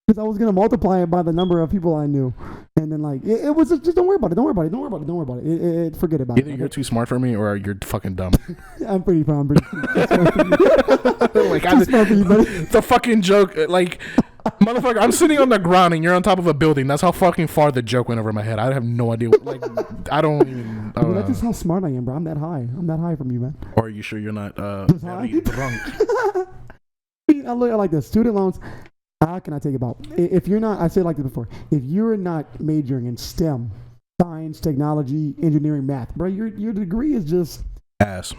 Because I was gonna multiply it by the number of people I knew, and then like it was just don't worry about it. Forget about it. Either you're too smart for me, or you're fucking dumb. I'm pretty smart for you. Like the fucking joke, like motherfucker, I'm sitting on the ground and you're on top of a building. That's how fucking far the joke went over my head. I have no idea. Like I don't even. That's just how smart I am, bro. I'm that high. I'm that high from you, man. Or are you sure you're not drunk? I look at like the student loans. How can I take about? If you're not, I said like this before. If you're not majoring in STEM, science, technology, engineering, math, bro, your degree is just ass.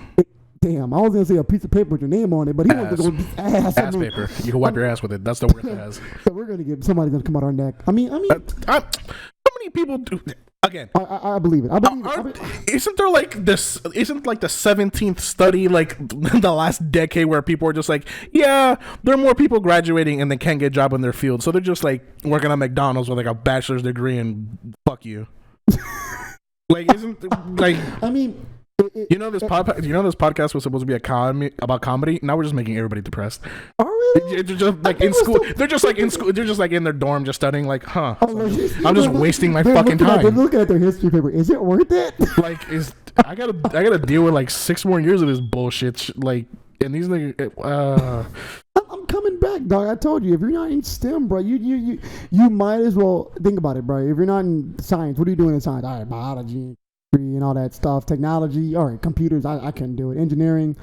Damn, I was gonna say a piece of paper with your name on it, but he wants to go ass paper. You can wipe your ass with it. That's the word it has. So we're gonna get somebody's gonna come out our neck. I mean, how many people do? Again, I believe it. Isn't there like this? Isn't like the 17th study like the last decade where people are just like, yeah, there are more people graduating and they can't get a job in their field, so they're just like working at McDonald's with like a bachelor's degree and fuck you. Like, isn't like? I mean. You know this podcast was supposed to be about comedy. Now we're just making everybody depressed. Are we? They're just like in school. They're just like in school. They're just like in their dorm, just studying. Like, I'm just wasting my fucking time. They're looking at their history paper. Is it worth it? Like, I gotta deal with like 6 more years of this bullshit. Like, and these niggas. I'm coming back, dog. I told you, if you're not in STEM, bro, you might as well think about it, bro. If you're not in science, what are you doing in science? All right, biology and all that stuff, technology. All right, computers. I couldn't do it. Engineering.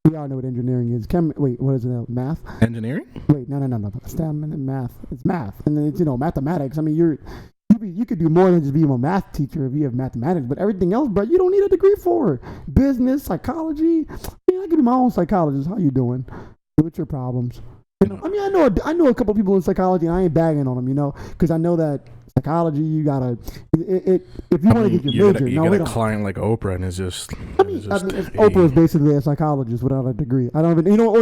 We all know what engineering is. Wait, what is it? Math? Engineering? Wait, no. STEM and then math. It's math, and then it's mathematics. I mean, you could do more than just being a math teacher if you have mathematics, but everything else, bro, you don't need a degree for. Business, psychology. I could be my own psychologist. How you doing? What's your problems? I mean, I know a couple people in psychology, and I ain't bagging on them, because I know that psychology, you gotta if you want to get your major. You get a client like Oprah, and it's just. Oprah is basically a psychologist without a degree. I don't even, I don't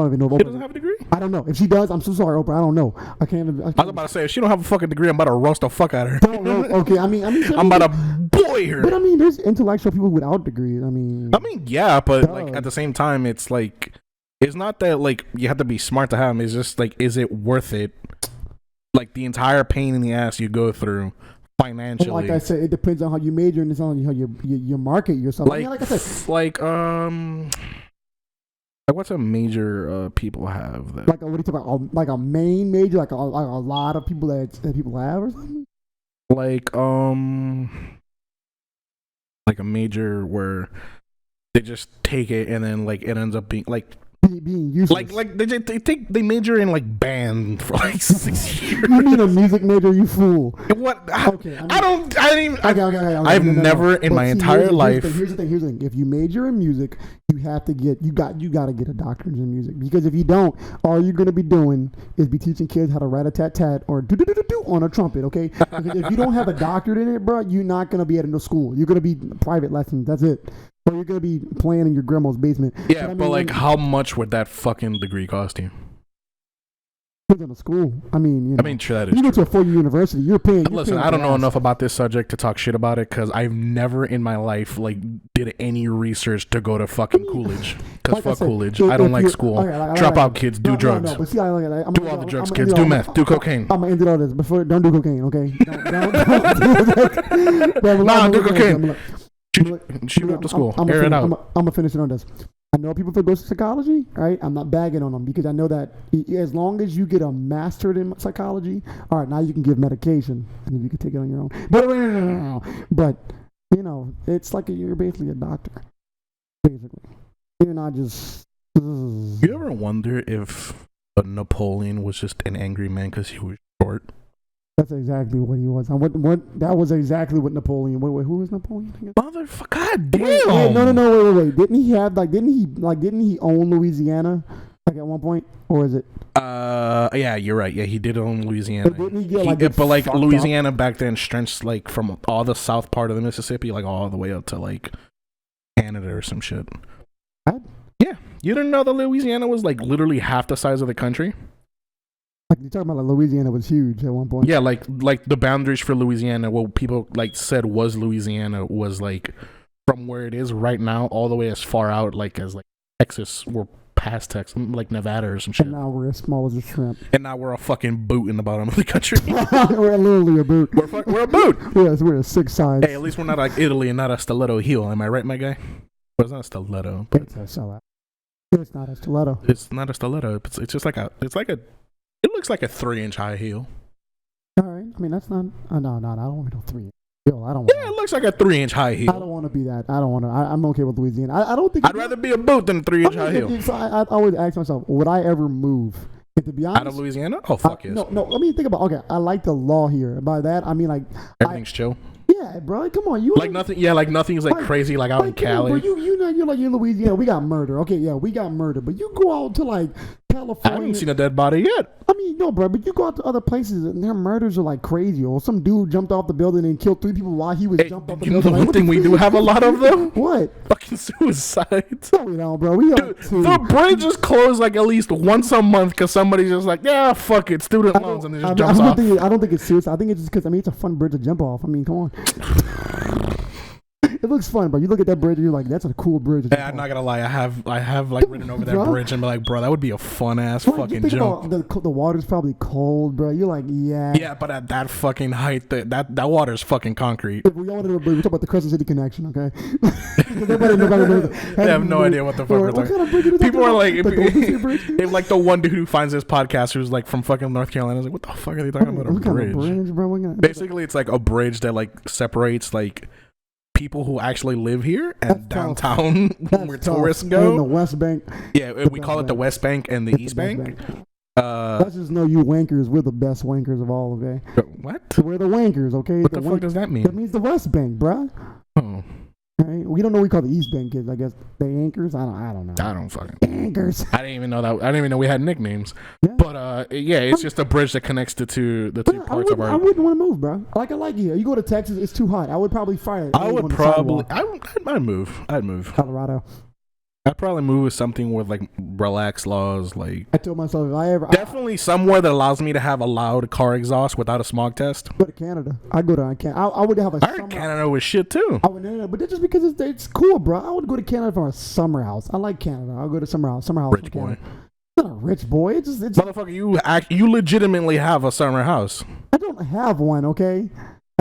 even know if Oprah. She doesn't have a degree. I don't know if she does. I'm so sorry, Oprah. I don't know. I can't. I was about to say, if she don't have a fucking degree, I'm about to roast the fuck out of her. Don't know. Okay, I mean, I'm about to boy her. But I mean, there's intellectual people without degrees. I mean, yeah, but like at the same time, it's like. It's not that like you have to be smart to have them. It's just like, is it worth it? Like the entire pain in the ass you go through financially. Like I said, it depends on how you major and it's on how you market yourself. Like, I mean, like I said, like what's a major people have that? Like what are you talking about? Like a main major, like a lot of people that people have or something. Like a major where they just take it and then like it ends up being like. Being useless. Like they major in like band for like 6 years. You mean a music major, you fool? What? Okay, I've never in my entire life. Here's the thing. If you major in music, you have to get you got to get a doctorate in music, because if you don't, all you're gonna be doing is be teaching kids how to rat a tat tat or do on a trumpet. Okay, because if you don't have a doctorate in it, bro, you're not gonna be at no school. You're gonna be private lessons. That's it. Or you're gonna be playing in your grandma's basement. Yeah, but like, how much would that fucking degree cost you? Depends on the school. I mean, sure that is. You go to a 4-year university, you're paying. Listen, I don't know enough about this subject to talk shit about it, because I've never in my life like did any research to go to fucking Coolidge. Because fuck Coolidge, I don't like school. Drop out kids, do drugs. But see, do all the drugs, kids. Do meth, do cocaine. I'm gonna end it all this before. Don't do cocaine, okay? Don't do cocaine. Shoot up the school. Air it out. I'm gonna finish it on this. I know people that go to psychology, right? I'm not bagging on them, because I know that as long as you get a master in psychology, all right, now you can give medication and then you can take it on your own. But it's like you're basically a doctor. Basically, you're not just. You ever wonder if Napoleon was just an angry man because he was short? That's exactly what he was. That was exactly what Napoleon. Wait, who was Napoleon again? Motherfucker, God damn! Wait. Didn't he own Louisiana like at one point, or is it? Yeah, you're right. Yeah, he did own Louisiana. But didn't he get like Louisiana up? back then stretched like from all the south part of the Mississippi, like all the way up to like Canada or some shit. What? Yeah, you didn't know that Louisiana was like literally half the size of the country. Like you're talking about, like Louisiana was huge at one point. Yeah, like the boundaries for Louisiana, what people like said was Louisiana was like from where it is right now all the way as far out like as like Texas or past Texas, like Nevada or some shit. And now we're as small as a shrimp. And now we're a fucking boot in the bottom of the country. We're literally a boot. We're a boot. Yes, we're a 6 size. Hey, at least we're not like Italy and not a stiletto heel. Am I right, my guy? Well, it's not a stiletto. But it's a stiletto. It's not a stiletto. It's not a stiletto. It's just like it looks like a 3-inch high heel. All right. I mean, that's not. No, I don't want to go 3 heel. I don't. Yeah, it looks like a 3-inch high heel. I don't want to be that. I don't want to. I'm okay with Louisiana. I don't think. I'd rather be a boot than a 3-inch high heel. So I always ask myself, would I ever move? And to be honest, out of Louisiana? Oh fuck yes. No. Let me think about. Okay, I like the law here. By that, I mean like everything's chill. Yeah, bro. Come on, you like nothing. Yeah, like nothing's like crazy like out in Cali. Bro, you're like in Louisiana. We got murder. Okay, yeah, we got murder. But you go out to like California. I haven't seen a dead body yet. I mean, no, bro. But you go out to other places and their murders are like crazy. Or some dude jumped off the building and killed 3 people while he was jumped off the building. You know the one thing we do have a lot of them? What? Fucking suicides. No, we don't, bro. We Dude, the bridge is closed like at least once a month because somebody's just like, yeah, fuck it, student loans, and they just jumps off. I don't think it's serious. I think it's just because it's a fun bridge to jump off. I mean, come on. It's looks fun, bro. You look at that bridge, and you're like, that's a cool bridge. Yeah, I'm not gonna lie. I have like ridden over that bridge and be like, bro, that would be a fun ass fucking jump. The water's probably cold, bro. You're like, yeah. Yeah, but at that fucking height, that water's fucking concrete. We all know, we talk about the Crescent City connection, okay? nobody knows. They have no idea what the fuck we're talking about. People are like, if like the one dude who finds this podcast who's like from fucking North Carolina is like, what the fuck are they talking about? A bridge? Basically, it's like a bridge that like separates like people who actually live here and downtown where tourists go. And the West Bank. Yeah, we call it the West Bank and the East Bank. Let's just know you wankers, we're the best wankers of all, okay? What? We're the wankers, okay? What the fuck does that mean? That means the West Bank, bruh. Oh. Right? We don't know what we call the East Bank kids. I guess the anchors. I don't know. I don't fucking anchors. I didn't even know that. I didn't even know we had nicknames. Yeah. But yeah, it's just a bridge that connects the two parts of our. I wouldn't want to move, bro. I like you. You go to Texas, it's too hot. I would probably fire. I would probably. I'd move. Colorado. I'd probably move with something with like relaxed laws. Like I told myself, if I ever definitely somewhere that allows me to have a loud car exhaust without a smog test. Go to Canada. I would have a. I heard Canada was shit too. I would, but that's just because it's cool, bro. I would go to Canada for a summer house. I like Canada. I'll go to summer house. Rich boy. Not a rich boy. It's motherfucker. You legitimately have a summer house. I don't have one. Okay.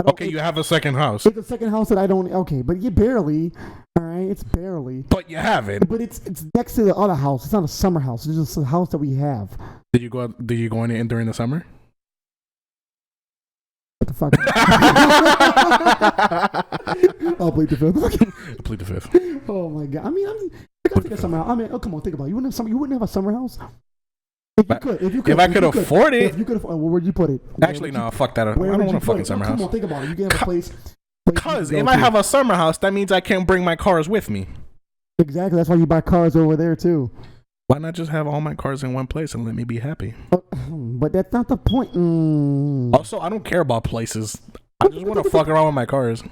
Okay, you have a second house. It's a second house that I don't. Okay, but you barely. All right, it's barely. But you have it. But it's next to the other house. It's not a summer house. It's just a house that we have. Did you go in during the summer? What the fuck? I'll plead the fifth. Plead the fifth. Oh my god. I gotta take a summer house. Come on, think about it. You wouldn't have a summer house. If I could afford it. If you could, where'd you put it? Actually, no, fuck that. I don't want a fucking summer house. Come on, think about it. You can have a place. Because if I have a summer house, that means I can't bring my cars with me. Exactly. That's why you buy cars over there too. Why not just have all my cars in one place and let me be happy? But that's not the point. Also, I don't care about places. I just want to fuck around with my cars.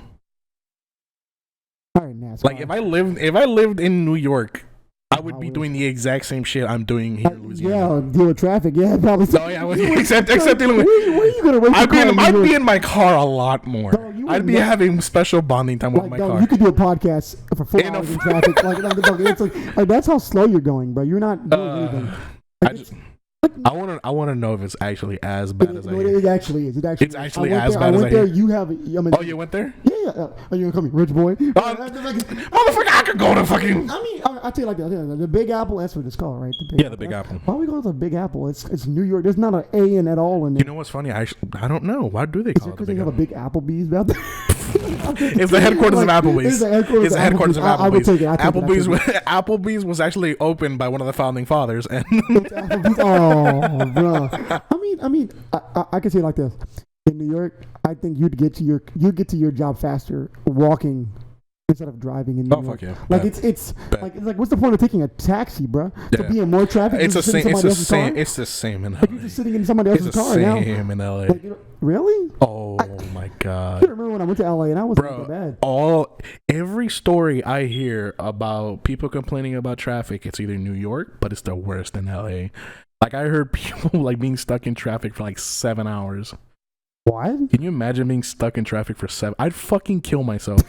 All right, NASCAR. Like if I lived in New York, I would be doing the exact same shit I'm doing here in Louisiana. Yeah, deal with traffic. Yeah, probably. No, yeah, except dealing with. Where are you gonna wait? I'd be in my car a lot more. No, I'd be having special bonding time with my car. You could do a podcast for 4 hours in traffic. It's like that's how slow you're going, bro. You're not doing anything. I want to know if it's actually as bad as I hear. It actually is. It's actually as bad as I hear. Oh, you went there? Yeah. Are you gonna call me rich boy? Motherfucker, I could go to fucking. I'll tell you like that. The Big Apple. That's what it's called, right? The Big Apple. Why are we going to the Big Apple? It's New York. There's not an A in at all in there. You know what's funny? I don't know. Why do they call it the Big Apple? Because they have a big Applebee's out there. It's the headquarters of Applebee's. It's the headquarters of Applebee's. I would take it. Applebee's was actually opened by one of the founding fathers. And oh, bro. I can say it like this. In New York, I think you'd get to your job faster walking instead of driving in New York. Fuck yeah. Like it's like what's the point of taking a taxi, bro? To be in more traffic. It's the same. It's the same in LA. Like you're just sitting in somebody else's car now. It's the same in LA. Like, really? Oh my god. I remember when I went to LA and I was so bad. Every story I hear about people complaining about traffic, it's either New York, but it's the worst in LA. Like I heard people like being stuck in traffic for like 7 hours. What? Can you imagine being stuck in traffic for 7? I'd fucking kill myself.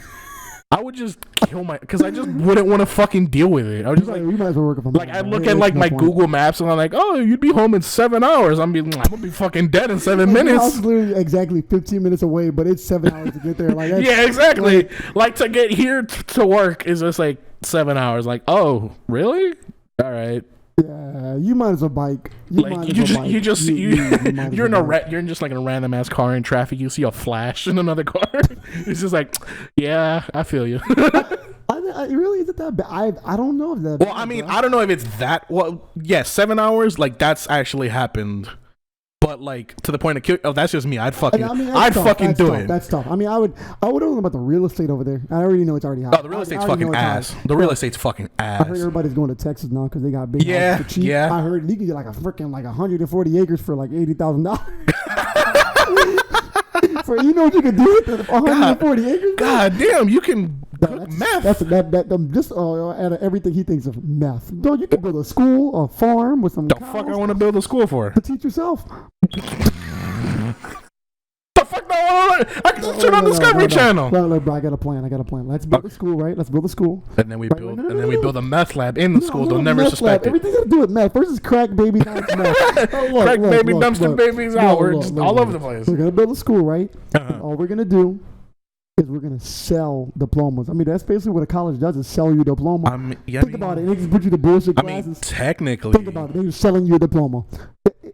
I would just kill because I just wouldn't want to fucking deal with it. I was just like, you might as well work from like I look at like my Google Maps and I'm like, oh, you'd be home in 7 hours. I'm gonna be fucking dead in 7 minutes. I was literally exactly 15 minutes away, but it's 7 hours to get there. Like yeah, exactly. Like to get here to work is just like 7 hours. Like, oh, really? All right. Yeah, you might as well bike. You're in just like a random ass car in traffic. You see a flash in another car. It's just like, yeah, I feel you. Really, is it that bad? I don't know if that. Well, I mean, I don't know if it's that. Well, yeah, 7 hours. Like that's actually happened. But like to the point of kill. Oh, that's just me. I'd fucking do it. That's tough. I mean, I would know about the real estate over there. I already know it's already happening. Oh, the real estate's fucking ass. The real estate's fucking ass. I heard everybody's going to Texas now because they got big houses for cheap. Yeah. I heard you can get like a freaking like 140 acres for like $80,000. For you know what you can do with 140 acres? God damn, you can cook meth. That's just out of everything he thinks of meth. No, you can build a school, a farm with some. The fuck I want to build a school for? To teach yourself. The fuck I can just turn on Discovery Channel. Look, bro, I got a plan. Let's build a school, right? Let's build a school. And then we build a meth lab in the school. They'll never suspect it. Everything's got to do with meth. First is crack baby, now it's meth. Crack baby, dumpster babies out. We're just all over the place. We're going to build a school, right? And all we're going to do is we're going to sell diplomas. I mean, that's basically what a college does, is sell you a diploma. Think about it. They just put you the bullshit glasses. Technically. Think about it. They're selling you a diploma.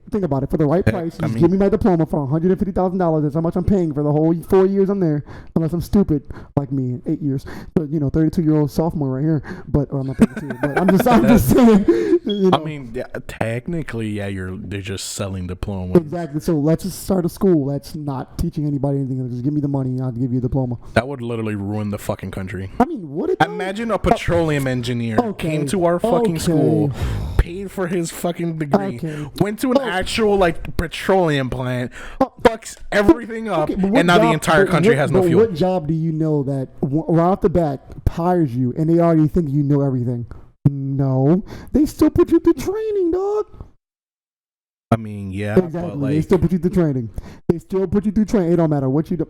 Think about it. For the right price, just give me my diploma for $150,000. That's how much I'm paying for the whole 4 years I'm there. Unless I'm stupid like me, 8 years. But 32-year-old sophomore right here. But I'm not 32. But I'm just saying. I mean, technically, they're just selling diplomas. Exactly. So let's just start a school that's not teaching anybody anything. Just give me the money and I'll give you a diploma. That would literally ruin the fucking country. I mean, what? Imagine a petroleum engineer came to our fucking school, paid for his fucking degree, went to an actual petroleum plant, fucks everything up, and now the entire country has no fuel. What job do you know that right off the bat hires you and they already think you know everything? No, they still put you through training, dog. I mean, yeah, exactly. But they still put you through training. It don't matter what you do.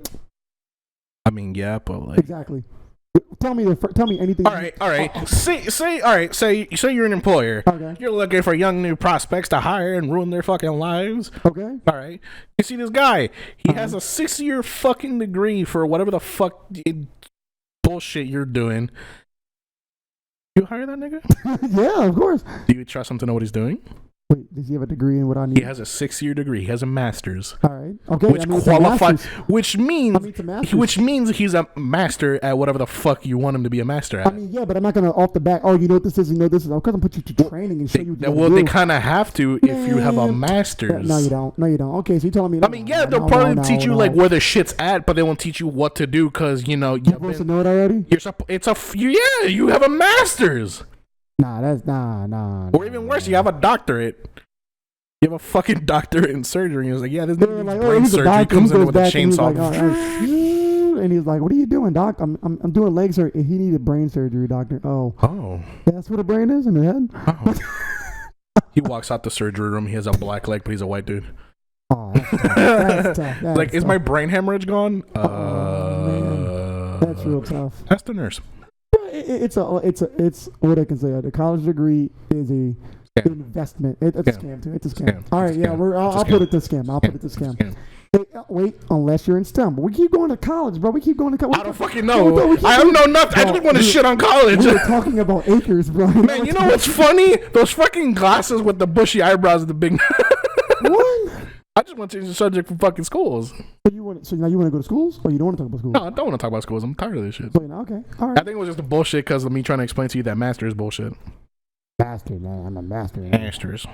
I mean, yeah, but exactly. Tell me anything. All right. Say you're an employer. Okay. You're looking for young new prospects to hire and ruin their fucking lives. Okay. All right. You see this guy? He has a 6-year fucking degree for whatever the fuck bullshit you're doing. You hire that nigga? Yeah, of course. Do you trust him to know what he's doing? Wait, does he have a degree in what I need? He has a 6-year degree. He has a master's. All right. Okay. Which means he's a master at whatever the fuck you want him to be a master at. I mean, yeah, but I'm not gonna off the bat. Oh, you know what this is? You know this is. I'm gonna put you to training and show you. They kind of have to if you have a master's. No, you don't. Okay, so you're telling me. I mean, they'll probably teach you where the shit's at, but they won't teach you what to do because you're supposed to know it already. You have a master's. Nah. Or even worse, you have a doctorate. You have a fucking doctorate in surgery. And it's like, this brain surgery comes in with a chainsaw. And he's like, "What are you doing, doc? I'm doing leg surgery." He needed brain surgery, doctor. Oh, that's what a brain is in the head. Oh. He walks out the surgery room. He has a black leg, but he's a white dude. Oh, that's tough. Is my brain hemorrhage gone? Man. That's real tough. That's the nurse. It's what I can say. A college degree is a investment. It's a scam too. It's a scam. All right, I'll put it to scam. Wait, unless you're in STEM. But we keep going to college, bro. I don't fucking know. I don't know nothing. I just want to shit on college. We were talking about acres, bro. Man, you know what's funny? Those fucking glasses with the bushy eyebrows and the big. What? I just want to change the subject from fucking schools. So now you want to go to schools, or you don't want to talk about schools? No, I don't want to talk about schools. I'm tired of this shit. Okay, all right. I think it was just a bullshit because of me trying to explain to you that master is bullshit. Master, man. I'm a master. Masters.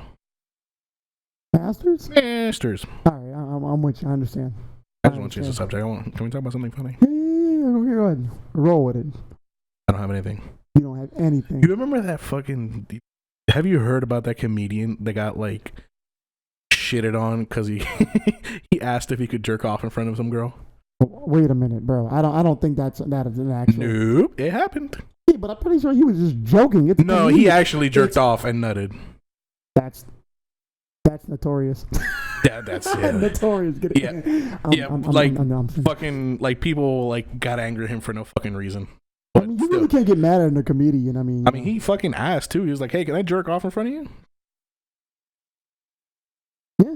All right, I'm with you. I understand. I just want to change the subject. Can we talk about something funny? Yeah, go ahead. Roll with it. I don't have anything. You don't have anything. You remember that fucking... Have you heard about that comedian that got, shitted on because he asked if he could jerk off in front of some girl? Wait a minute, bro. I don't think that is an actual... Nope, it happened. Yeah, but I'm pretty sure he was just joking. He actually jerked off and nutted. That's notorious. Yeah, that's notorious. Fucking people got angry at him for no fucking reason. But you really can't get mad at a comedian. I mean, he fucking asked too. He was like, "Hey, can I jerk off in front of you?" Yeah,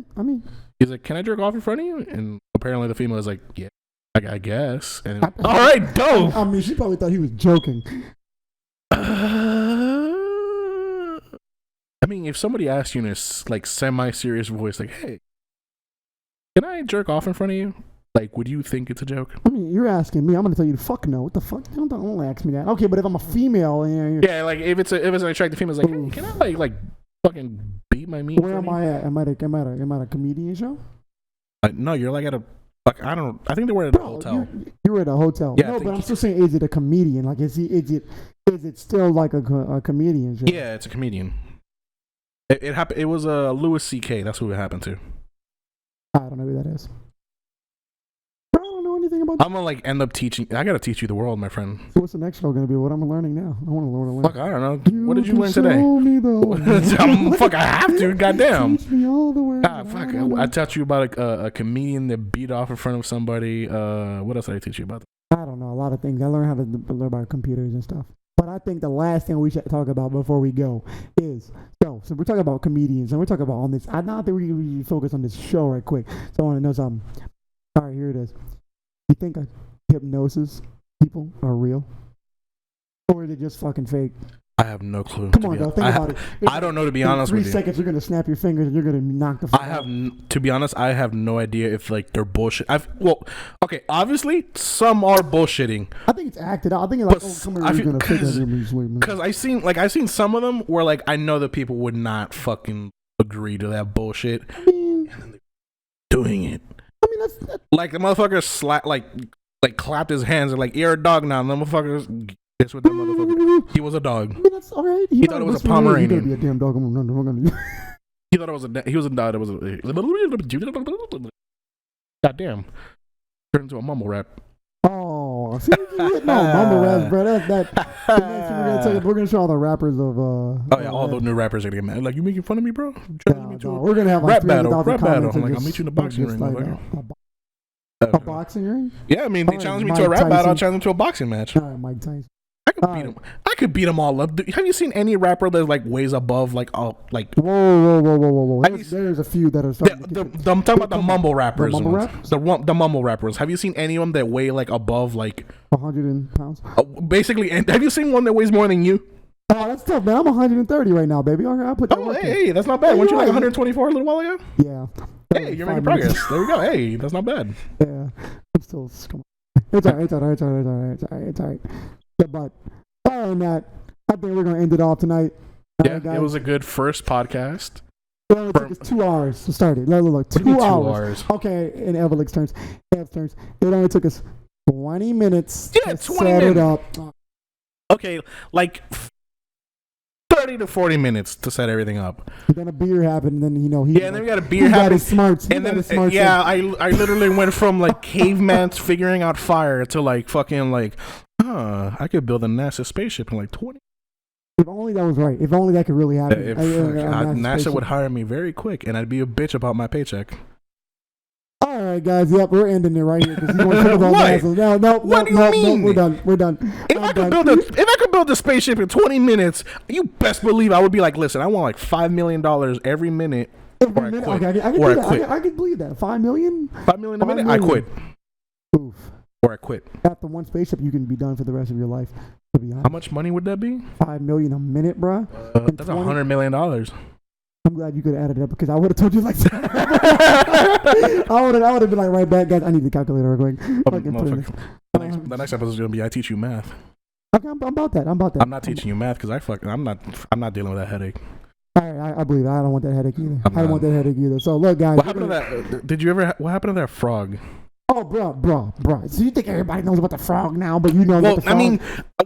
he's like, "Can I jerk off in front of you?" And apparently the female is like, "Yeah, I guess." And all right, dope. She probably thought he was joking. If somebody asked you in a semi-serious voice, like, "Hey, can I jerk off in front of you?" Would you think it's a joke? You're asking me. I'm gonna tell you the fuck no. What the fuck? Don't ask me that. Okay, but if I'm a female, if it's an attractive female, it's like, hey, can I fucking beat my meat? Where am I at? Am I at a comedian show? No, you're at a. I don't. I think they were at a hotel. You were at a hotel. Yeah, no, but I'm still saying, is it a comedian? Is it still a comedian show? Yeah, it's a comedian. It happened. It was Louis C.K. That's who it happened to. I don't know who that is. I don't know anything about? I'm gonna like end up teaching. I gotta teach you the world, my friend. So what's the next show gonna be? What I'm learning now? I want to learn. Fuck, I don't know. What did you learn today? Show me the way. Fuck, I have to. Goddamn. Teach me all the words. Fuck. I taught you about a comedian that beat off in front of somebody. What else did I teach you about? I don't know, a lot of things. I learned how to learn about computers and stuff. But I think the last thing we should talk about before we go is, so we're talking about comedians, and we're talking about on this. I don't think we focus on this show right quick. So I want to know something. All right, here it is. You think hypnosis people are real? Or is it just fucking fake? I have no clue. Come on, though. Think about it. I don't know, to be honest with you. 3 seconds, you're gonna snap your fingers and you're gonna knock the. To be honest, I have no idea if like they're bullshit. Okay, obviously some are bullshitting. I think it's acted out. I think it's like, somebody's gonna fake that. Because I seen some of them where like I know that people would not fucking agree to that bullshit. I mean, and then they're doing it. I mean, that's like the motherfucker like clapped his hands and like, you're a dog now. And the motherfuckers. Guess what that motherfucker? He was a dog. I mean, that's all right. He thought it was a Pomeranian. He could be a damn dog. He thought it was a dog. It was a. Goddamn. Turned into a mumble rap. Oh, see, mumble raps, bro. We're gonna show all the rappers of. Oh yeah, all the new rappers are gonna get mad. Like, you making fun of me, bro? We're gonna have like rap battle. I'm like, I'll meet you in the boxing ring. A boxing ring? Yeah, I mean, they challenged me to a rap battle. I'll challenge them to a boxing match. All right, Mike Tyson. I could beat them all up. Have you seen any rapper that like weighs above like all like? Whoa! There's a few that are starting. I'm talking about the mumble rappers. The mumble rappers. The mumble rappers. Have you seen any of them that weigh like above like 100 pounds? Basically, and have you seen one that weighs more than you? Oh, that's tough, man. I'm 130 right now, baby. I'll put that work in. Hey, that's not bad. Weren't you like 124 a little while ago? Yeah. Hey, you're making progress. There we go. Hey, that's not bad. Yeah. I'm still. Come on. It's all right. Yeah, but other than that, I think we're gonna end it off tonight. Yeah, it was a good first podcast. It only took us 2 hours to start it. Look, 2 hours. Okay, in Evelyn's turns. It only took us 20 minutes to set it up. Okay, like 30 to 40 minutes to set everything up. Then a beer happened, and then and then we got a beer happen. Got his smarts. And then I literally went from like caveman figuring out fire to like fucking like, I could build a NASA spaceship in like 20. If only that was right. If only that could really happen. NASA would hire me very quick, and I'd be a bitch about my paycheck. All right, guys. Yep, we're ending it right here because you want to talk about NASA. No, what do you mean? We're done. If I could build a spaceship in 20 minutes, you best believe I would be like, listen, I want like $5 million every minute. Or I quit. Okay, I could believe that. $5 million. $5 million a minute. I quit. Oof. Or I quit. After one spaceship, you can be done for the rest of your life. To be honest. How much money would that be? $5 million a minute, bro. That's $100 million. I'm glad you could have added it up because I would have told you like that. I would have been like, right back, guys. I need the calculator real quick. The next episode is gonna be I teach you math. Okay, I'm about that. I'm not teaching you math because I'm not dealing with that headache. All right, I believe it. I don't want that headache either. I don't want that headache either. So look, guys. What happened to that? What happened to that frog? Oh, bro. So you think everybody knows about the frog now, but you know about the frog? I mean,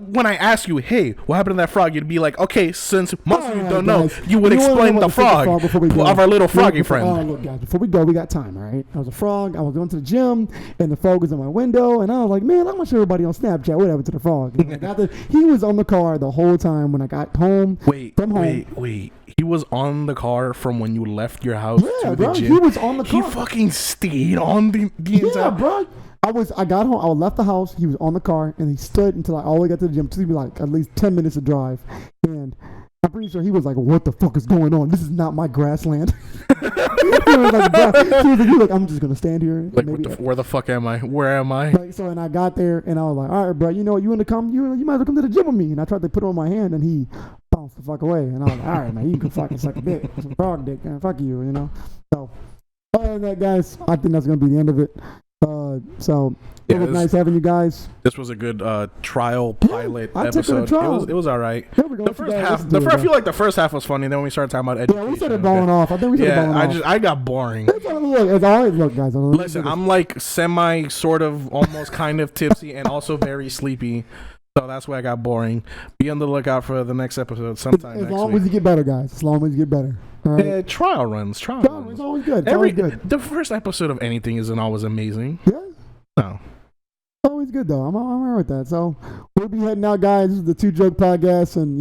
when I ask you, hey, what happened to that frog? You'd be like, okay, since most of you don't know, you would explain the frog of our little froggy friend. Oh, look, guys, before we go, we got time, all right? I was a frog. I was going to the gym, and the frog was in my window, and I was like, man, I'm going to show everybody on Snapchat what happened to the frog. He was on the car the whole time when I got home from home. Wait. He was on the car from when you left your house to the gym? He was on the car. He fucking stayed on the entire... Yeah, bro. I got home. I left the house. He was on the car, and he stood until I all the way got to the gym. It took me like at least 10 minutes to drive. And I'm pretty sure he was like, what the fuck is going on? This is not my grassland. he was like, I'm just going to stand here. Like, where the fuck am I? Where am I? And I got there, and I was like, all right, bro, you know what? You want to come? You might as well come to the gym with me. And I tried to put it on my hand, and he bounced the fuck away. And I was like, all right, man, you can fucking suck a dick. Some frog dick, man. Fuck you, you know? So, other than that, guys, I think that's going to be the end of it. It was nice having you guys. This was a good trial pilot episode. It was all right. The first half, I feel like the first half was funny. Then when we started talking about education, we started balling off. I think we started balling off. I got boring. Look, guys. Listen, I'm like semi, sort of, almost, kind of tipsy, and also very sleepy. So that's why I got boring. Be on the lookout for the next episode sometime next week. As long as you get better, guys. As long as you get better. All right? Yeah, trial runs. Trial runs. It's always good. The first episode of anything isn't always amazing. Yeah. No. Always good though. I'm alright with that. So we'll be heading out, guys. This is the Two Joke Podcast, and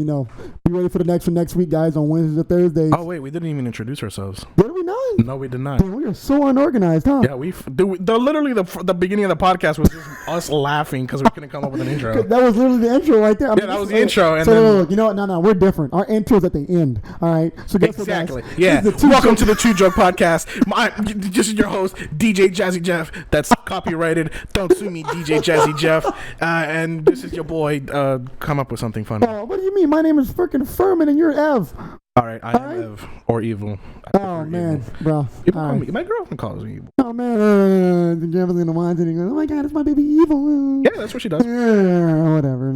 be ready for the next one next week, guys, on Wednesdays or Thursdays. Oh wait, we didn't even introduce ourselves. Did we not? No, we did not. Damn, we are so unorganized, huh? Yeah, literally the beginning of the podcast was just us laughing because we couldn't come up with an intro. That was literally the intro right there. Yeah, that was the intro. And so then, look, you know what? No, we're different. Our intro's at the end. All right. So guess exactly. what, guys? Yeah. This is the Welcome to the Two Joke Podcast. This is your host, DJ Jazzy Jeff. That's copyrighted. Don't sue me, DJ Jazzy Jeff. And this is your boy. Come up with something fun. What do you mean? My name is freaking Furman, and you're Ev. All right, I am Ev or evil. Oh man, bro. My girlfriend calls me evil. Oh man, the Jeff is gonna watch it and goes, "Oh my God, it's my baby evil." Yeah, that's what she does. Whatever.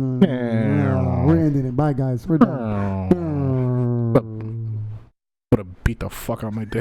We're ending it. Bye, guys. We're done. Would have beat the fuck out of my dick.